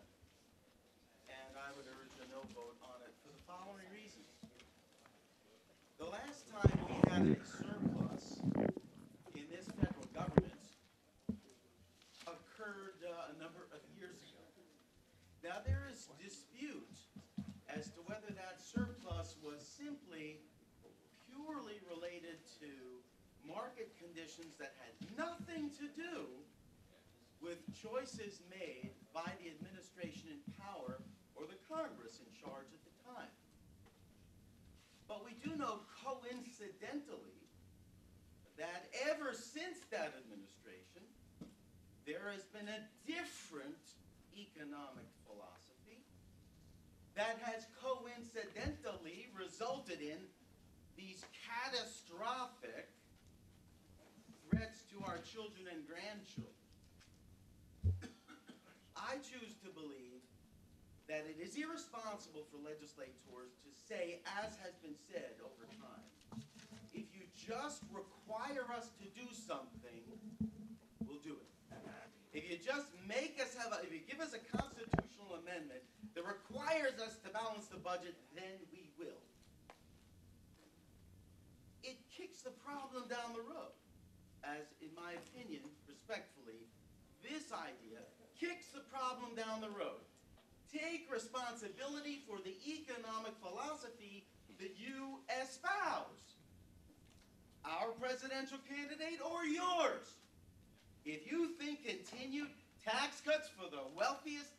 Speaker 9: and I would urge a no vote on it for the following reasons. The last time we had a surplus in this federal government occurred a number of years ago. Now, there is dispute as to whether that surplus was simply purely related to market conditions that had nothing to do with choices made by the administration in power or the Congress in charge at the time. But we do know coincidentally that ever since that administration, there has been a different economic philosophy that has coincidentally resulted in these catastrophic threats to our children and grandchildren. I choose to believe that it is irresponsible for legislators to say, as has been said over time, if you just require us to do something, we'll do it. If you just make us if you give us a constitutional amendment that requires us to balance the budget, then we will. It kicks the problem down the road, as in my opinion, respectfully, this idea kicks the problem down the road. Take responsibility for the economic our presidential candidate or yours. If you think continued tax cuts for the wealthiest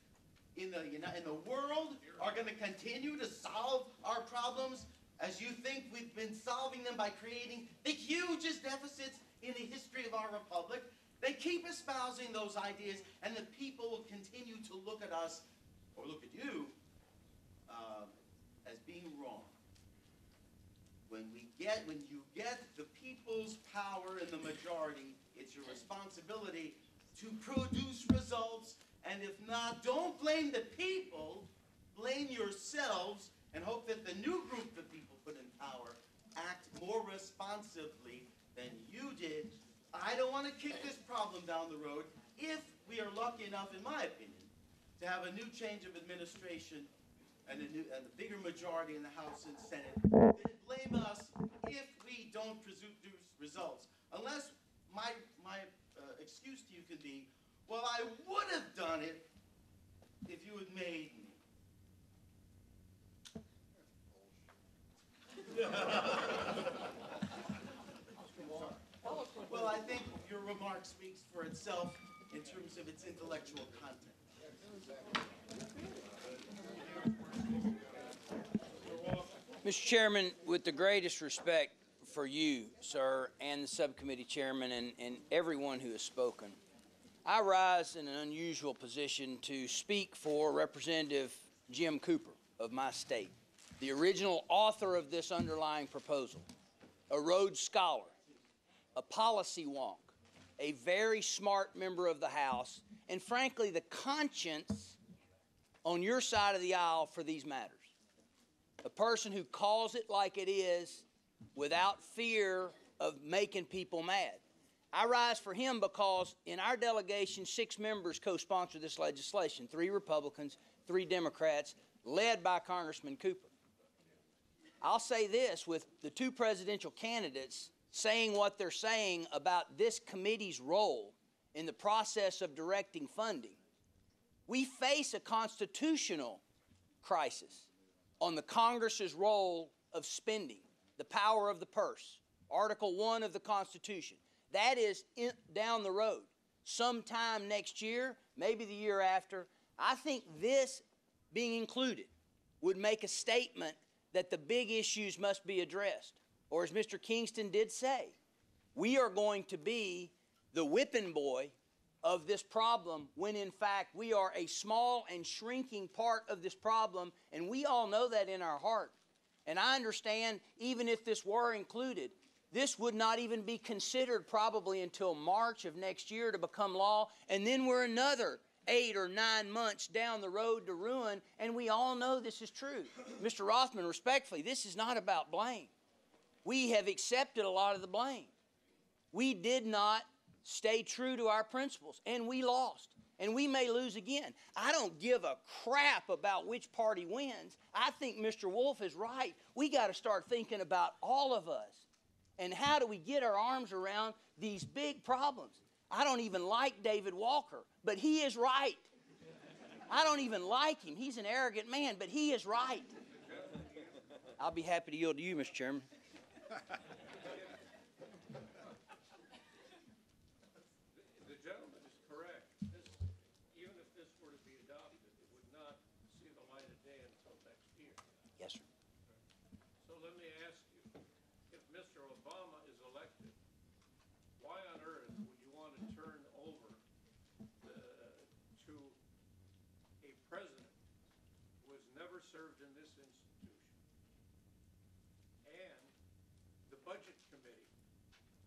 Speaker 9: in the world are going to continue to solve our problems, as you think we've been solving them by creating the hugest deficits in the history of our republic, they keep espousing those ideas, and the people will continue to look at us, or look at you, as being wrong. When you get the people's power in the majority, it's your responsibility to produce results, and if not, don't blame the people, blame yourselves, and hope that the new group of people put in power act more responsibly than you did. I don't want to kick this problem down the road if we are lucky enough, in my opinion, to have a new change of administration and a bigger majority in the House and Senate. Then blame us if we don't produce results. Unless my excuse to you could be, well, I would have done it if you had made me. Well, I think your remark speaks for itself in terms of its intellectual content.
Speaker 10: Mr. Chairman, with the greatest respect for you, sir, and the subcommittee chairman and everyone who has spoken, I rise in an unusual position to speak for Representative Jim Cooper of my state, the original author of this underlying proposal, a Rhodes Scholar, a policy wonk, a very smart member of the House, and frankly, the conscience on your side of the aisle for these matters. A person who calls it like it is without fear of making people mad. I rise for him because in our delegation, 6 members co-sponsored this legislation, 3 Republicans, 3 Democrats, led by Congressman Cooper. I'll say this, with the 2 presidential candidates saying what they're saying about this committee's role in the process of directing funding, we face a constitutional crisis on the Congress's role of spending, the power of the purse, Article 1 of the Constitution. That is down the road, sometime next year, maybe the year after. I think this being included would make a statement that the big issues must be addressed. Or as Mr. Kingston did say, we are going to be the whipping boy of this problem when in fact we are a small and shrinking part of this problem, and we all know that in our heart. And I understand even if this were included, this would not even be considered probably until March of next year to become law, and then we're another 8 or 9 months down the road to ruin, and we all know this is true. Mr. Rothman, respectfully, this is not about blame. We have accepted a lot of the blame. We did not stay true to our principles, and we lost, and we may lose again. I don't give a crap about which party wins. I think Mr. Wolf is right. We got to start thinking about all of us, and how do we get our arms around these big problems. I don't even like David Walker, but he is right. I don't even like him. He's an arrogant man, but he is right. I'll be happy to yield to you, Mr. Chairman.
Speaker 1: The gentleman is correct. Even if this were to be adopted, it would not see the light of day until next year.
Speaker 10: Yes, sir.
Speaker 1: So let me ask you, if Mr. Obama is elected, why on earth would you want to turn over to a president who has never served in this institution and the Budget Committee?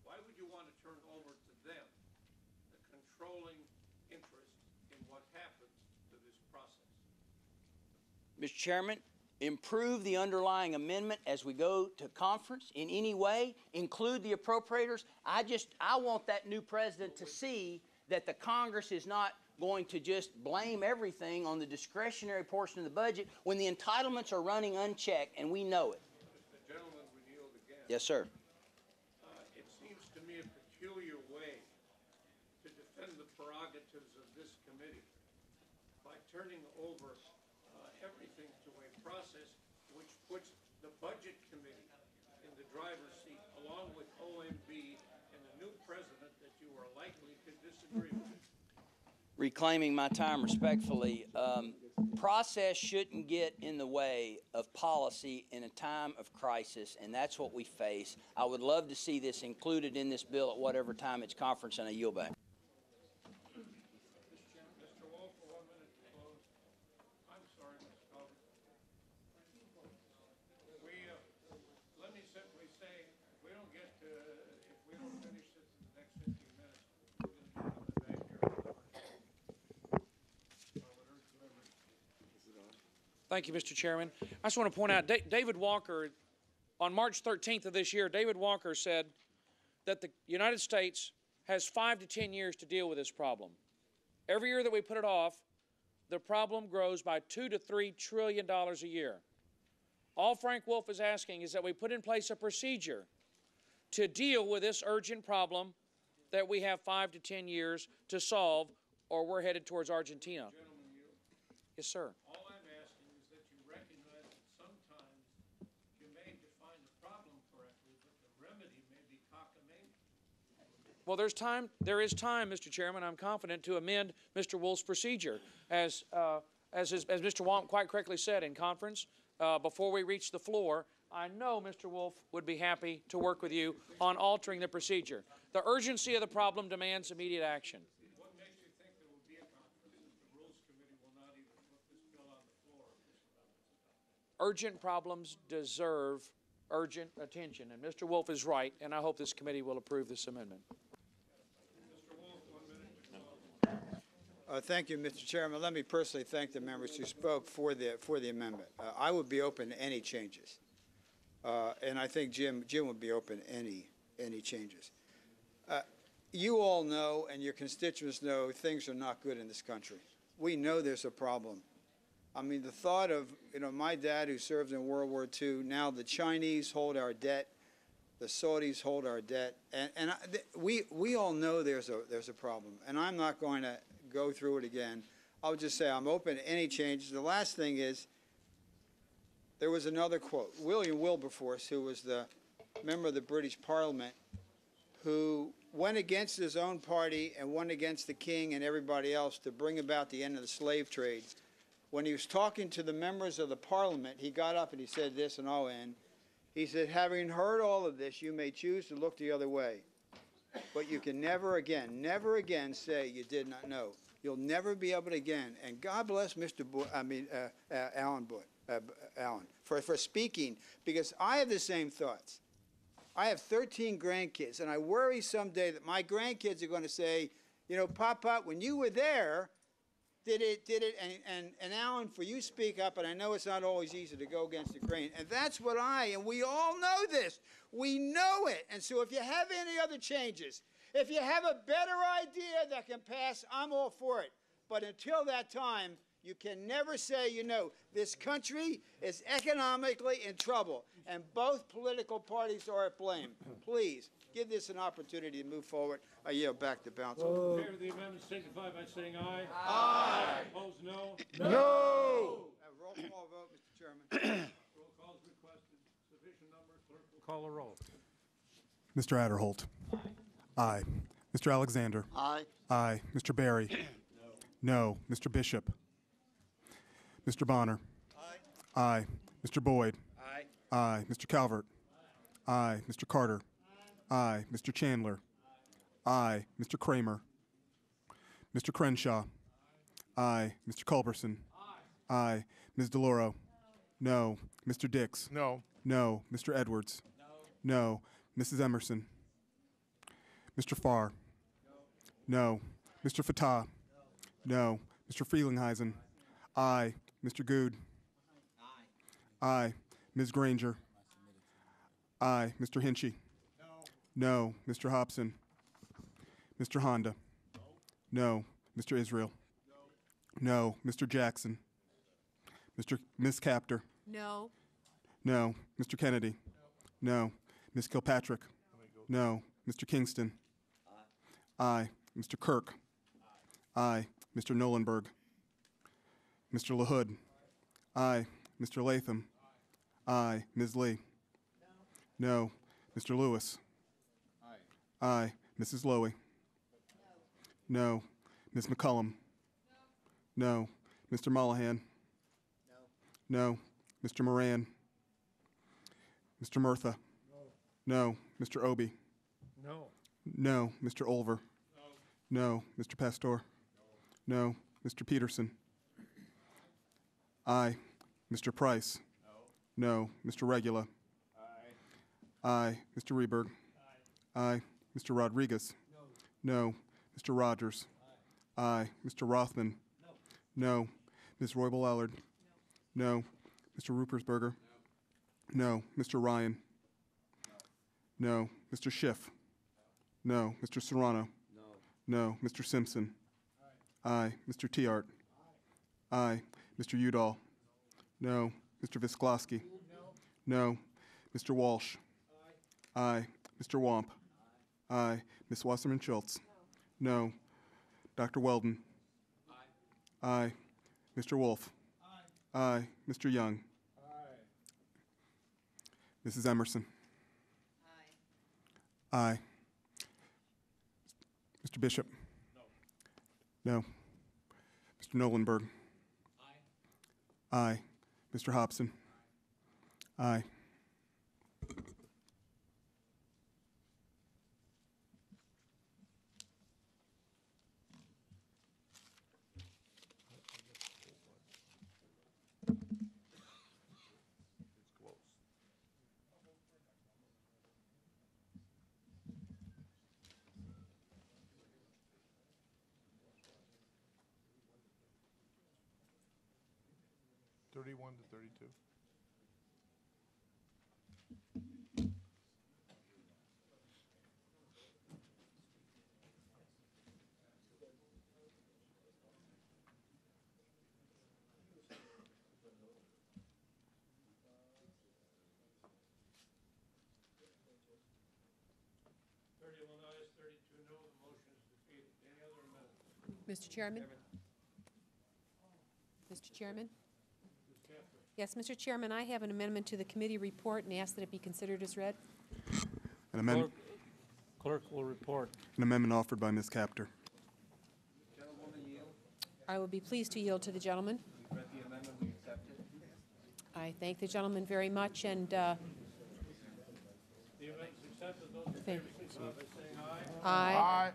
Speaker 1: Why would you want to turn over to them the controlling interest in what happens to this process?
Speaker 10: Mr. Chairman, improve the underlying amendment as we go to conference in any way, include the appropriators. I want that new president to see that the Congress is not going to just blame everything on the discretionary portion of the budget when the entitlements are running unchecked, and we know it.
Speaker 1: The gentleman would yield again.
Speaker 10: Yes, sir.
Speaker 1: It seems to me a peculiar way to defend the prerogatives of this committee by turning over everything to a process which puts the Budget Committee in the driver's seat, along with OMB who are likely to disagree with it.
Speaker 10: Reclaiming my time respectfully, process shouldn't get in the way of policy in a time of crisis, and that's what we face. I would love to see this included in this bill at whatever time it's conference, and I yield back.
Speaker 1: Mr. Wolf, for 1 minute to close. I'm sorry, Mr. Calvert. Let me simply say, if we don't finish this in the next 15 minutes, we're going to get in the backyard.
Speaker 11: Thank you, Mr. Chairman. I just want to point out, David Walker, on March 13th of this year, David Walker said that the United States has 5 to 10 years to deal with this problem. Every year that we put it off, the problem grows by $2 to $3 trillion a year. All Frank Wolf is asking is that we put in place a procedure to deal with this urgent problem that we have 5 to 10 years to solve, or we're headed towards Argentina. Yes, sir.
Speaker 1: All I'm asking is that you recognize that sometimes you may define the problem correctly, but the remedy may be cockamamie.
Speaker 11: Well, there is time, Mr. Chairman, I'm confident, to amend Mr. Wolf's procedure. As Mr. Wamp quite correctly said in conference, before we reach the floor, I know Mr. Wolf would be happy to work with you on altering the procedure. The urgency of the problem demands immediate action.
Speaker 1: What makes you think there will be a conference if the Rules Committee will not even put this bill on the floor if this amendment is adopted?
Speaker 11: Urgent problems deserve urgent attention, and Mr. Wolf is right, and I hope this committee will approve this amendment.
Speaker 1: Mr. Wolf, 1 minute to close.
Speaker 6: Thank you, Mr. Chairman. Let me personally thank the members who spoke for the amendment. I would be open to any changes, and I think Jim would be open to any changes. You all know, and your constituents know, things are not good in this country. We know there's a problem. I mean, the thought of, my dad who served in World War II, now the Chinese hold our debt, the Saudis hold our debt, and we all know there's a problem, and I'm not going to go through it again. I'll just say I'm open to any changes. The last thing is, there was another quote. William Wilberforce, who was the member of the British Parliament, who went against his own party and went against the king and everybody else to bring about the end of the slave trade. When he was talking to the members of the parliament, he got up and he said this, and I'll end. He said, having heard all of this, you may choose to look the other way, but you can never again say you did not know. You'll never be able to again. And God bless Alan for speaking, because I have the same thoughts. I have 13 grandkids, and I worry someday that my grandkids are going to say, Papa, when you were there, did it, and Alan, for you speak up, and I know it's not always easy to go against the grain, and that's what and we all know this. We know it, and so if you have any other changes, if you have a better idea that can pass, I'm all for it. But until that time, you can never say, this country is economically in trouble, and both political parties are at blame. Please, give this an opportunity to move forward. I yield back to Bouncer.
Speaker 1: In favor of the amendment, signify by saying aye. Aye. Opposed, no.
Speaker 6: No. Roll call vote, Mr. Chairman.
Speaker 1: Roll call is requested. Sufficient number. Clerk will call the roll.
Speaker 5: Mr. Adderholt. Aye. Mr. Alexander.
Speaker 6: Aye.
Speaker 5: Aye. Mr. Barry. No. Mr. Bishop. Mr. Bonner.
Speaker 6: Aye.
Speaker 5: Aye. Mr. Boyd.
Speaker 6: Aye.
Speaker 5: Aye. Mr. Calvert. Aye. Mr. Carter. Aye. Mr. Chandler. Aye. Mr. Kramer. Mr. Crenshaw. Aye. Mr. Culberson. Aye. Ms. DeLauro. No. Mr. Dix.
Speaker 12: No.
Speaker 5: No. Mr. Edwards. No. Mrs. Emerson. Mr. Farr. No. Mr. Fatah. No. Mr. Frelinghuysen. Aye. Mr. Good. Aye. Ms. Granger. Aye. Mr. Hinchy. No. Mr. Hobson. Mr. Honda. No. Mr. Israel. No. Mr. Jackson. Ms. Capter.
Speaker 13: No.
Speaker 5: No. Mr. Kennedy. No. Ms. Kilpatrick. No. Mr. Kingston. Aye. Mr. Kirk. Aye. Mr. Nolenberg. Mr. LaHood. Aye. Mr. Latham. Aye. Ms. Lee. No. Mr. Lewis. Aye. Mrs. Lowy. No. Ms. McCullum? No. Mr. Mollahan? No. Mr. Moran? Mr. Murtha? No. Mr. Obie?
Speaker 1: No.
Speaker 5: No. Mr. Olver? No. Mr. Pastor? No. Mr. Peterson? Aye. Mr. Price? No. Mr. Regula? Aye. Mr. Rayburn? Aye. Mr. Rodriguez? No. Mr. Rogers? Aye. Mr. Rothman? No. Ms. Roybal-Allard? No. Mr. Rupersberger? No. Mr. Ryan? No. Mr. Schiff? No. Mr. Serrano? No. Mr. Simpson? Aye. Mr. Tiart? Aye. Mr. Udall? No. Mr. Visklosky? No. Mr. Walsh? Aye. Mr. Womp? Aye. Ms. Wasserman Schultz? No. Dr. Weldon? Aye. Mr. Wolf? Aye. Mr. Young? Mrs. Emerson? Aye. Mr. Bishop? No. Mr. Nolenberg? Aye. Mr. Hobson? Aye.
Speaker 12: (31 to 32).
Speaker 13: Mr. Chairman? Mr. Chairman? Yes, Mr. Chairman, I have an amendment to the committee report and ask that it be considered as read.
Speaker 5: An amendment,
Speaker 1: Clerk will report.
Speaker 5: an amendment offered by Ms. Capter.
Speaker 13: I will be pleased to yield to the gentleman. I thank the gentleman very much, and thank- Aye.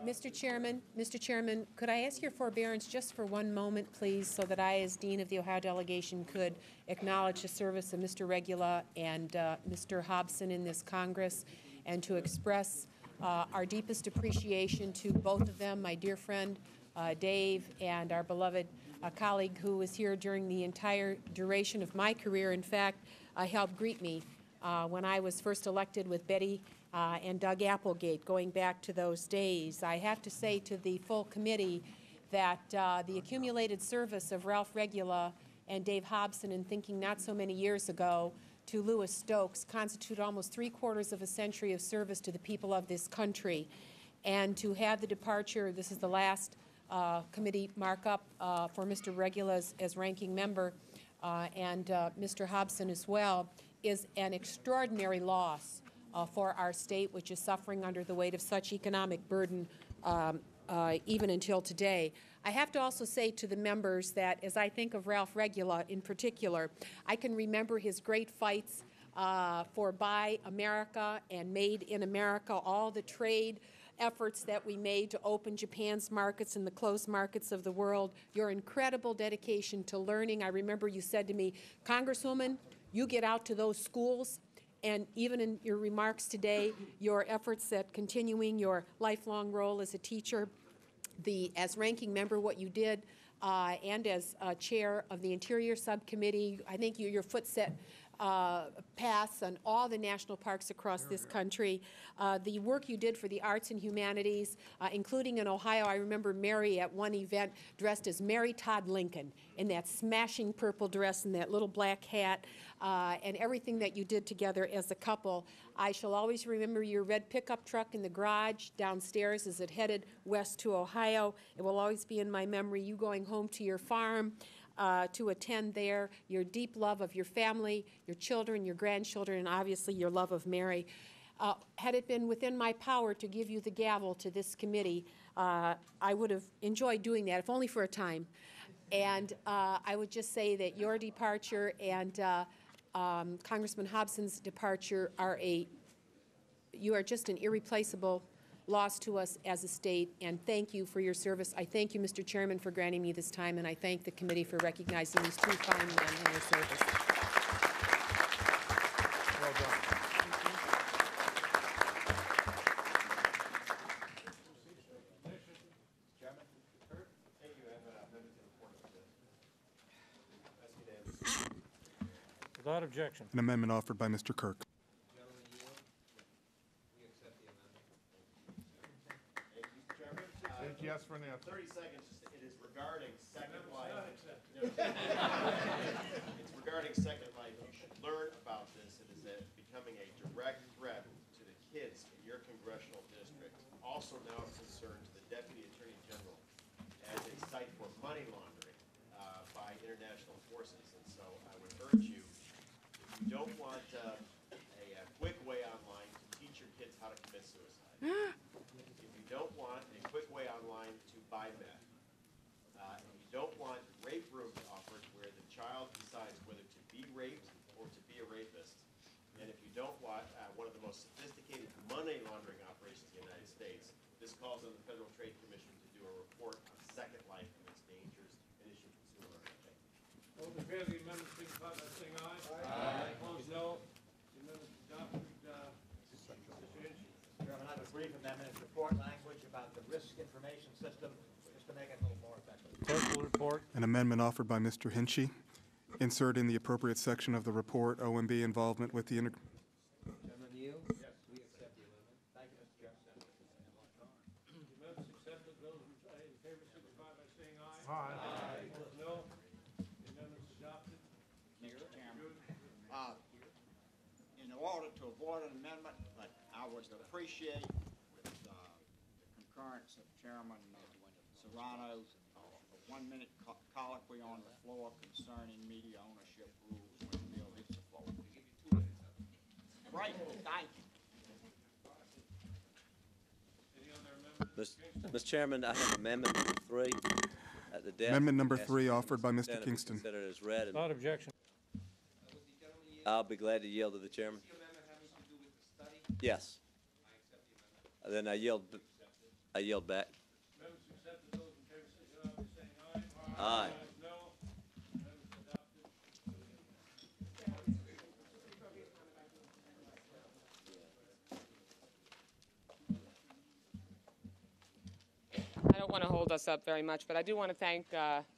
Speaker 13: Mr. Chairman, could I ask your forbearance just for one moment, please, so that I, as Dean of the Ohio delegation, could acknowledge the service of Mr. Regula and Mr. Hobson in this Congress, and to express our deepest appreciation to both of them, my dear friend Dave, and our beloved colleague who was here during the entire duration of my career. In fact, helped greet me when I was first elected with Betty and Doug Applegate, going back to those days. I have to say to the full committee that the accumulated service of Ralph Regula and Dave Hobson in thinking not so many years ago to Louis Stokes constitute almost 3/4 of a century of service to the people of this country. And to have the departure, this is the last committee markup for Mr. Regula as ranking member and Mr. Hobson as well, is an extraordinary loss for our state, which is suffering under the weight of such economic burden even until today. I have to also say to the members that as I think of Ralph Regula in particular, I can remember his great fights for Buy America and Made in America, all the trade efforts that we made to open Japan's markets and the closed markets of the world, your incredible dedication to learning. I remember you said to me, Congresswoman, you get out to those schools, and even in your remarks today, your efforts at continuing your lifelong role as a teacher, as ranking member, what you did, and as chair of the Interior Subcommittee, I think your footsteps pass on all the national parks across this country. The work you did for the arts and humanities, including in Ohio. I remember Mary at one event dressed as Mary Todd Lincoln in that smashing purple dress and that little black hat, and everything that you did together as a couple. I shall always remember your red pickup truck in the garage downstairs as it headed west to Ohio. It will always be in my memory, you going home to your farm to attend there, your deep love of your family, your children, your grandchildren, and obviously your love of Mary. Had it been within my power to give you the gavel to this committee, I would have enjoyed doing that, if only for a time. And I would just say that your departure and Congressman Hobson's departure you are just an irreplaceable loss to us as a state, and thank you for your service. I thank you, Mr. Chairman, for granting me this time, and I thank the committee for recognizing these two fine men in their service.
Speaker 12: Well done.
Speaker 1: Without objection.
Speaker 5: An amendment offered by Mr. Kirk.
Speaker 12: Think yes for an answer.
Speaker 8: 30 seconds, it is regarding Second Life. It's regarding Second Life. You should learn about this. It is becoming a direct threat to the kids in your congressional district. Also now of concern to the Deputy Attorney General as a site for money laundering by international forces. And so I would urge you, if you don't want a quick way online to teach your kids how to commit suicide, if you don't want a quick way online to buy meth, and you don't want rape rooms offered where the child decides whether to be raped or to be a rapist, and if you don't want one of the most sophisticated money laundering operations in the United States, this calls on the Federal Trade Commission to do a report on Second Life and its dangers and issue consumer protection.
Speaker 1: All in favor of the amendment, signify by saying aye. Aye. Opposed, no. The amendment is adopted. Mr. Hinch.
Speaker 14: Chairman, I have a brief amendment to report language about the risk information system, just to make it a little more effective.
Speaker 1: Clerk will report.
Speaker 5: An amendment offered by Mr. Hinchy. Insert in the appropriate section of the report OMB involvement with the
Speaker 2: Chairman Neal? Yes. We accept the amendment.
Speaker 14: Thank you, Mr. Chairman.
Speaker 1: The amendment is accepted. Those in favor signify by saying aye.
Speaker 12: Aye.
Speaker 1: Opposed, no. The amendment is adopted.
Speaker 14: Mr. Chairman.
Speaker 6: In order to avoid an amendment, but I would appreciate with the concurrence of Chairman Serrano, a 1-minute colloquy on the floor concerning media ownership rules when the bill hits the floor. Right, thank you.
Speaker 1: Any other amendments?
Speaker 7: Mr. Chairman, I have amendment number 3 at the desk.
Speaker 5: Amendment number
Speaker 7: Ask
Speaker 5: 3
Speaker 7: the
Speaker 5: offered by Mr.
Speaker 7: Senate to
Speaker 5: Kingston.
Speaker 7: consider it as read, and
Speaker 1: Without objection.
Speaker 7: I'll be glad to yield to the chairman. Yes. Then I yield back.
Speaker 1: Amendment is accepted. Those in favor signify by saying aye.
Speaker 7: Aye.
Speaker 1: Opposed, no. Amendment is adopted.
Speaker 15: I don't want to hold us up very much, but I do want to thank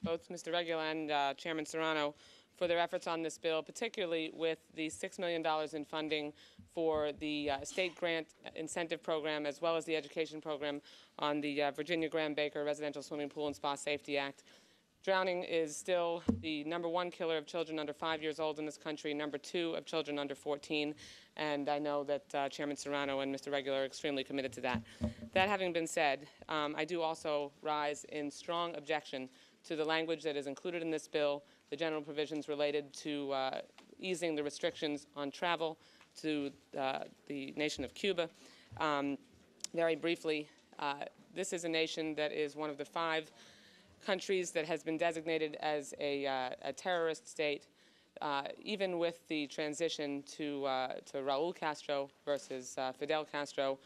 Speaker 15: both Mr. Regula and Chairman Serrano for their efforts on this bill, particularly with the $6 million in funding for the state grant incentive program, as well as the education program on the Virginia Graham Baker Residential Swimming Pool and Spa Safety Act. Drowning is still the #1 killer of children under 5 years old in this country, #2 of children under 14, and I know that Chairman Serrano and Mr. Regula are extremely committed to that. That having been said, I do also rise in strong objection to the language that is included in this bill, the general provisions related to easing the restrictions on travel to the nation of Cuba. Very briefly, this is a nation that is one of the 5 countries that has been designated as a terrorist state. Even with the transition to Raul Castro versus Fidel Castro,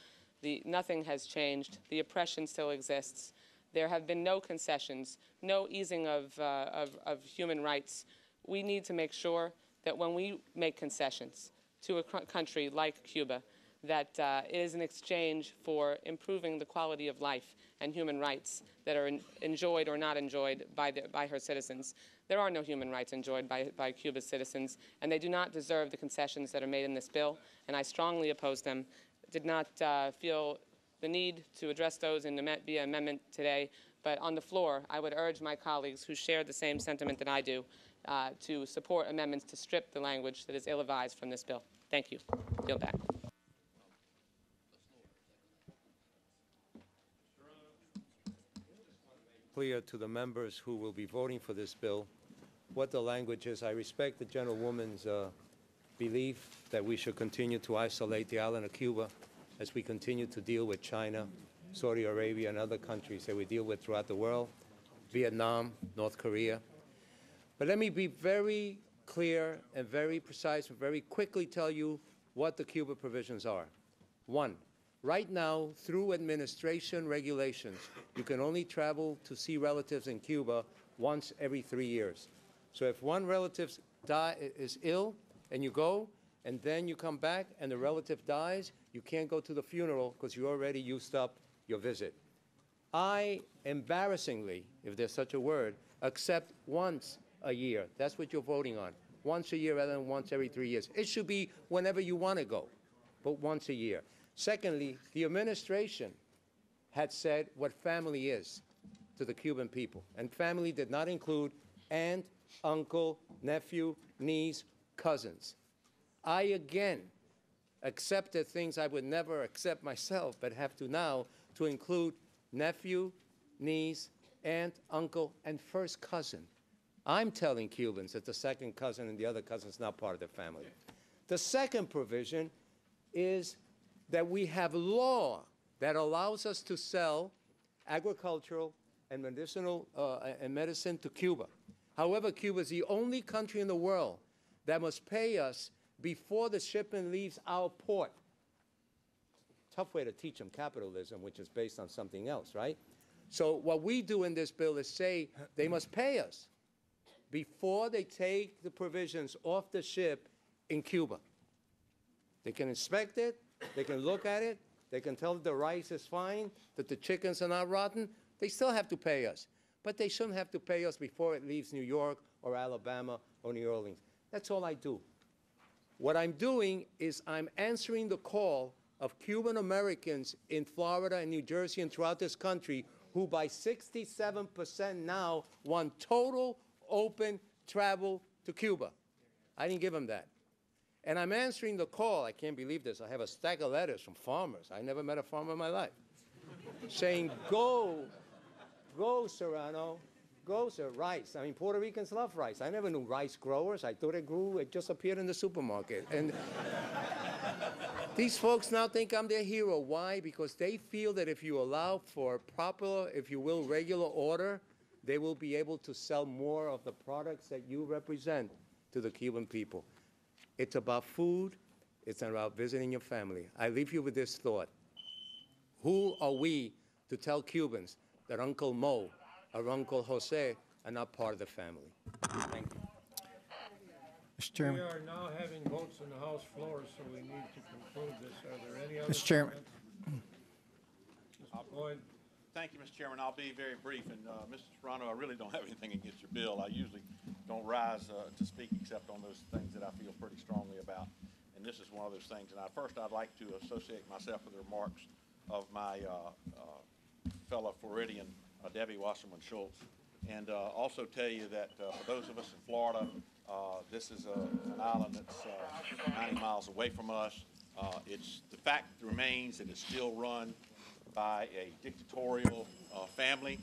Speaker 15: nothing has changed. The oppression still exists. There have been no concessions, no easing of human rights. We need to make sure that when we make concessions to a country like Cuba, that it is an exchange for improving the quality of life and human rights that are enjoyed or not enjoyed by her citizens. There are no human rights enjoyed by Cuba's citizens, and they do not deserve the concessions that are made in this bill, and I strongly oppose them. Did not feel the need to address those via amendment today, but on the floor, I would urge my colleagues who share the same sentiment that I do to support amendments to strip the language that is ill-advised from this bill. Thank you. Yield back.
Speaker 2: Clear to the members who will be voting for this bill what the language is. I respect the gentlewoman's belief that we should continue to isolate the island of Cuba as we continue to deal with China, Saudi Arabia, and other countries that we deal with throughout the world, Vietnam, North Korea. But let me be very clear and very precise and very quickly tell you what the Cuba provisions are. One, right now, through administration regulations, you can only travel to see relatives in Cuba once every 3 years. So if one relative is ill and you go, and then you come back and the relative dies, you can't go to the funeral because you already used up your visit. I, embarrassingly, if there's such a word, accept once a year. That's what you're voting on. Once a year rather than once every 3 years. It should be whenever you want to go, but once a year. Secondly, the administration had said what family is to the Cuban people. And family did not include aunt, uncle, nephew, niece, cousins. I, again, accepted things I would never accept myself, but have to now, to include nephew, niece, aunt, uncle, and first cousin. I'm telling Cubans that the second cousin and the other cousin is not part of their family. The second provision is that we have law that allows us to sell agricultural and medicinal and medicine to Cuba. However, Cuba is the only country in the world that must pay us before the shipment leaves our port. Tough way to teach them capitalism, which is based on something else, right? So what we do in this bill is say they must pay us before they take the provisions off the ship in Cuba. They can inspect it, they can look at it, they can tell that the rice is fine, that the chickens are not rotten. They still have to pay us. But they shouldn't have to pay us before it leaves New York or Alabama or New Orleans. That's all I do. What I'm doing is I'm answering the call of Cuban Americans in Florida and New Jersey and throughout this country who by 67% now want total open travel to Cuba. I didn't give them that. And I'm answering the call. I can't believe this. I have a stack of letters from farmers. I never met a farmer in my life. Saying, go Serrano, go sir, rice. I mean, Puerto Ricans love rice. I never knew rice growers. I thought it just appeared in the supermarket. And these folks now think I'm their hero. Why? Because they feel that if you allow for proper, if you will, regular order, they will be able to sell more of the products that you represent to the Cuban people. It's about food. It's about visiting your family. I leave you with this thought. Who are we to tell Cubans that Uncle Mo or Uncle Jose are not part of the family? Thank you.
Speaker 1: Mr. Chairman. We are now having votes on the House floor, so we need to conclude this. Are there any other
Speaker 5: Mr. Chairman.
Speaker 1: Mr. Boyd.
Speaker 8: Thank you, Mr. Chairman. I'll be very brief. And Mr. Serrano, I really don't have anything against your bill. I usually don't rise to speak except on those things that I feel pretty strongly about. And this is one of those things. And first, I'd like to associate myself with the remarks of my fellow Floridian, Debbie Wasserman Schultz. And also tell you that for those of us in Florida, this is an island that's 90 miles away from us. The fact remains that it's still run by a dictatorial family,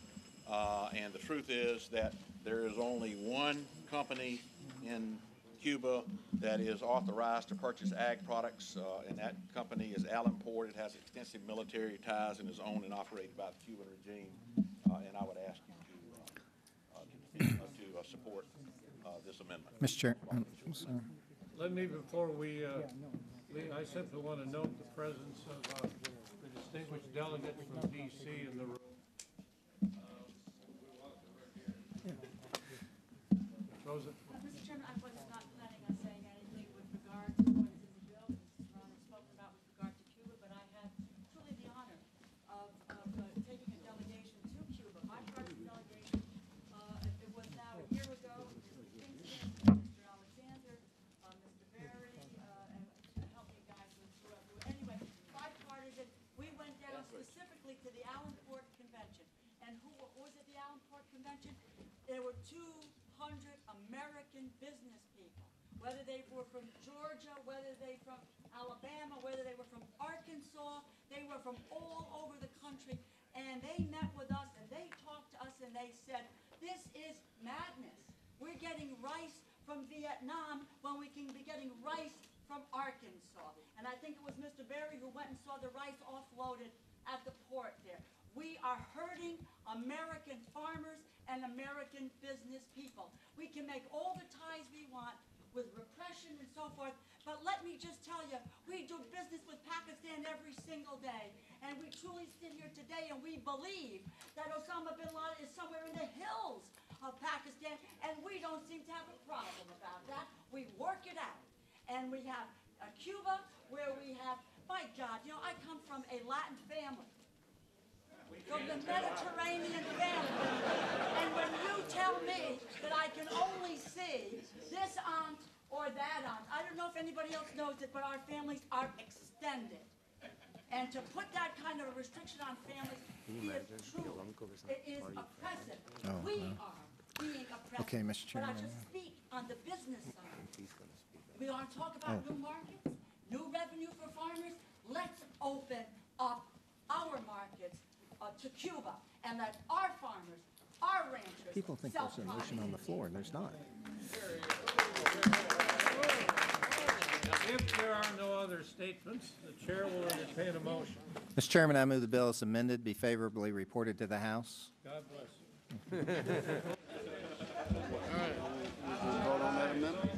Speaker 8: and the truth is that there is only one company in Cuba that is authorized to purchase ag products, and that company is Allenport. It has extensive military ties and is owned and operated by the Cuban regime, and I would ask you to support this amendment.
Speaker 5: Mr. Chair,
Speaker 1: Let me, before we leave, I simply want to note the presence of the distinguished delegate from D.C. in the room. Rosa.
Speaker 16: Mr. Chairman, I was not planning on saying anything with regard to what is in the bill that Mr. Ron has spoken about with regard to Cuba, but I had truly the honor of taking a delegation to Cuba. My part of the delegation, it was now a year ago. Mr. Kingston, Mr. Alexander, Mr. Berry, and help me guys with whoever. Anyway, bipartisan. We went down specifically to the Allenport Convention. And who was at the Allenport Convention? There were 200 American business people, whether they were from Georgia, whether they from Alabama, whether they were from Arkansas, they were from all over the country, and they met with us and they talked to us and they said, this is madness. We're getting rice from Vietnam when we can be getting rice from Arkansas. And I think it was Mr. Berry who went and saw the rice offloaded at the port there. We are hurting American farmers and American business people. We can make all the ties we want with repression and so forth, but let me just tell you, we do business with Pakistan every single day, and we truly sit here today and we believe that Osama bin Laden is somewhere in the hills of Pakistan, and we don't seem to have a problem about that. We work it out. And we have Cuba, where we have, my God, you know, I come from a Latin family, from the Mediterranean family, and when you tell me that I can only see this aunt or that aunt, I don't know if anybody else knows it, but our families are extended. And to put that kind of a restriction on families is true. It is oppressive. We are being oppressive.
Speaker 17: Okay, Mr. Chairman.
Speaker 16: But I just speak on the business side. We want to talk about new markets, new revenue for farmers. Let's open up our markets to Cuba and let our farmers, our ranchers,
Speaker 17: People think there's a motion on the floor, and there's not.
Speaker 1: If there are no other statements, the chair will entertain a motion.
Speaker 17: Mr. Chairman, I move the bill as amended be favorably reported to the House.
Speaker 1: God bless you.
Speaker 6: Vote on that amendment?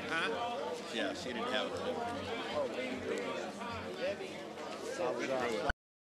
Speaker 3: Huh? Yeah, she didn't have it.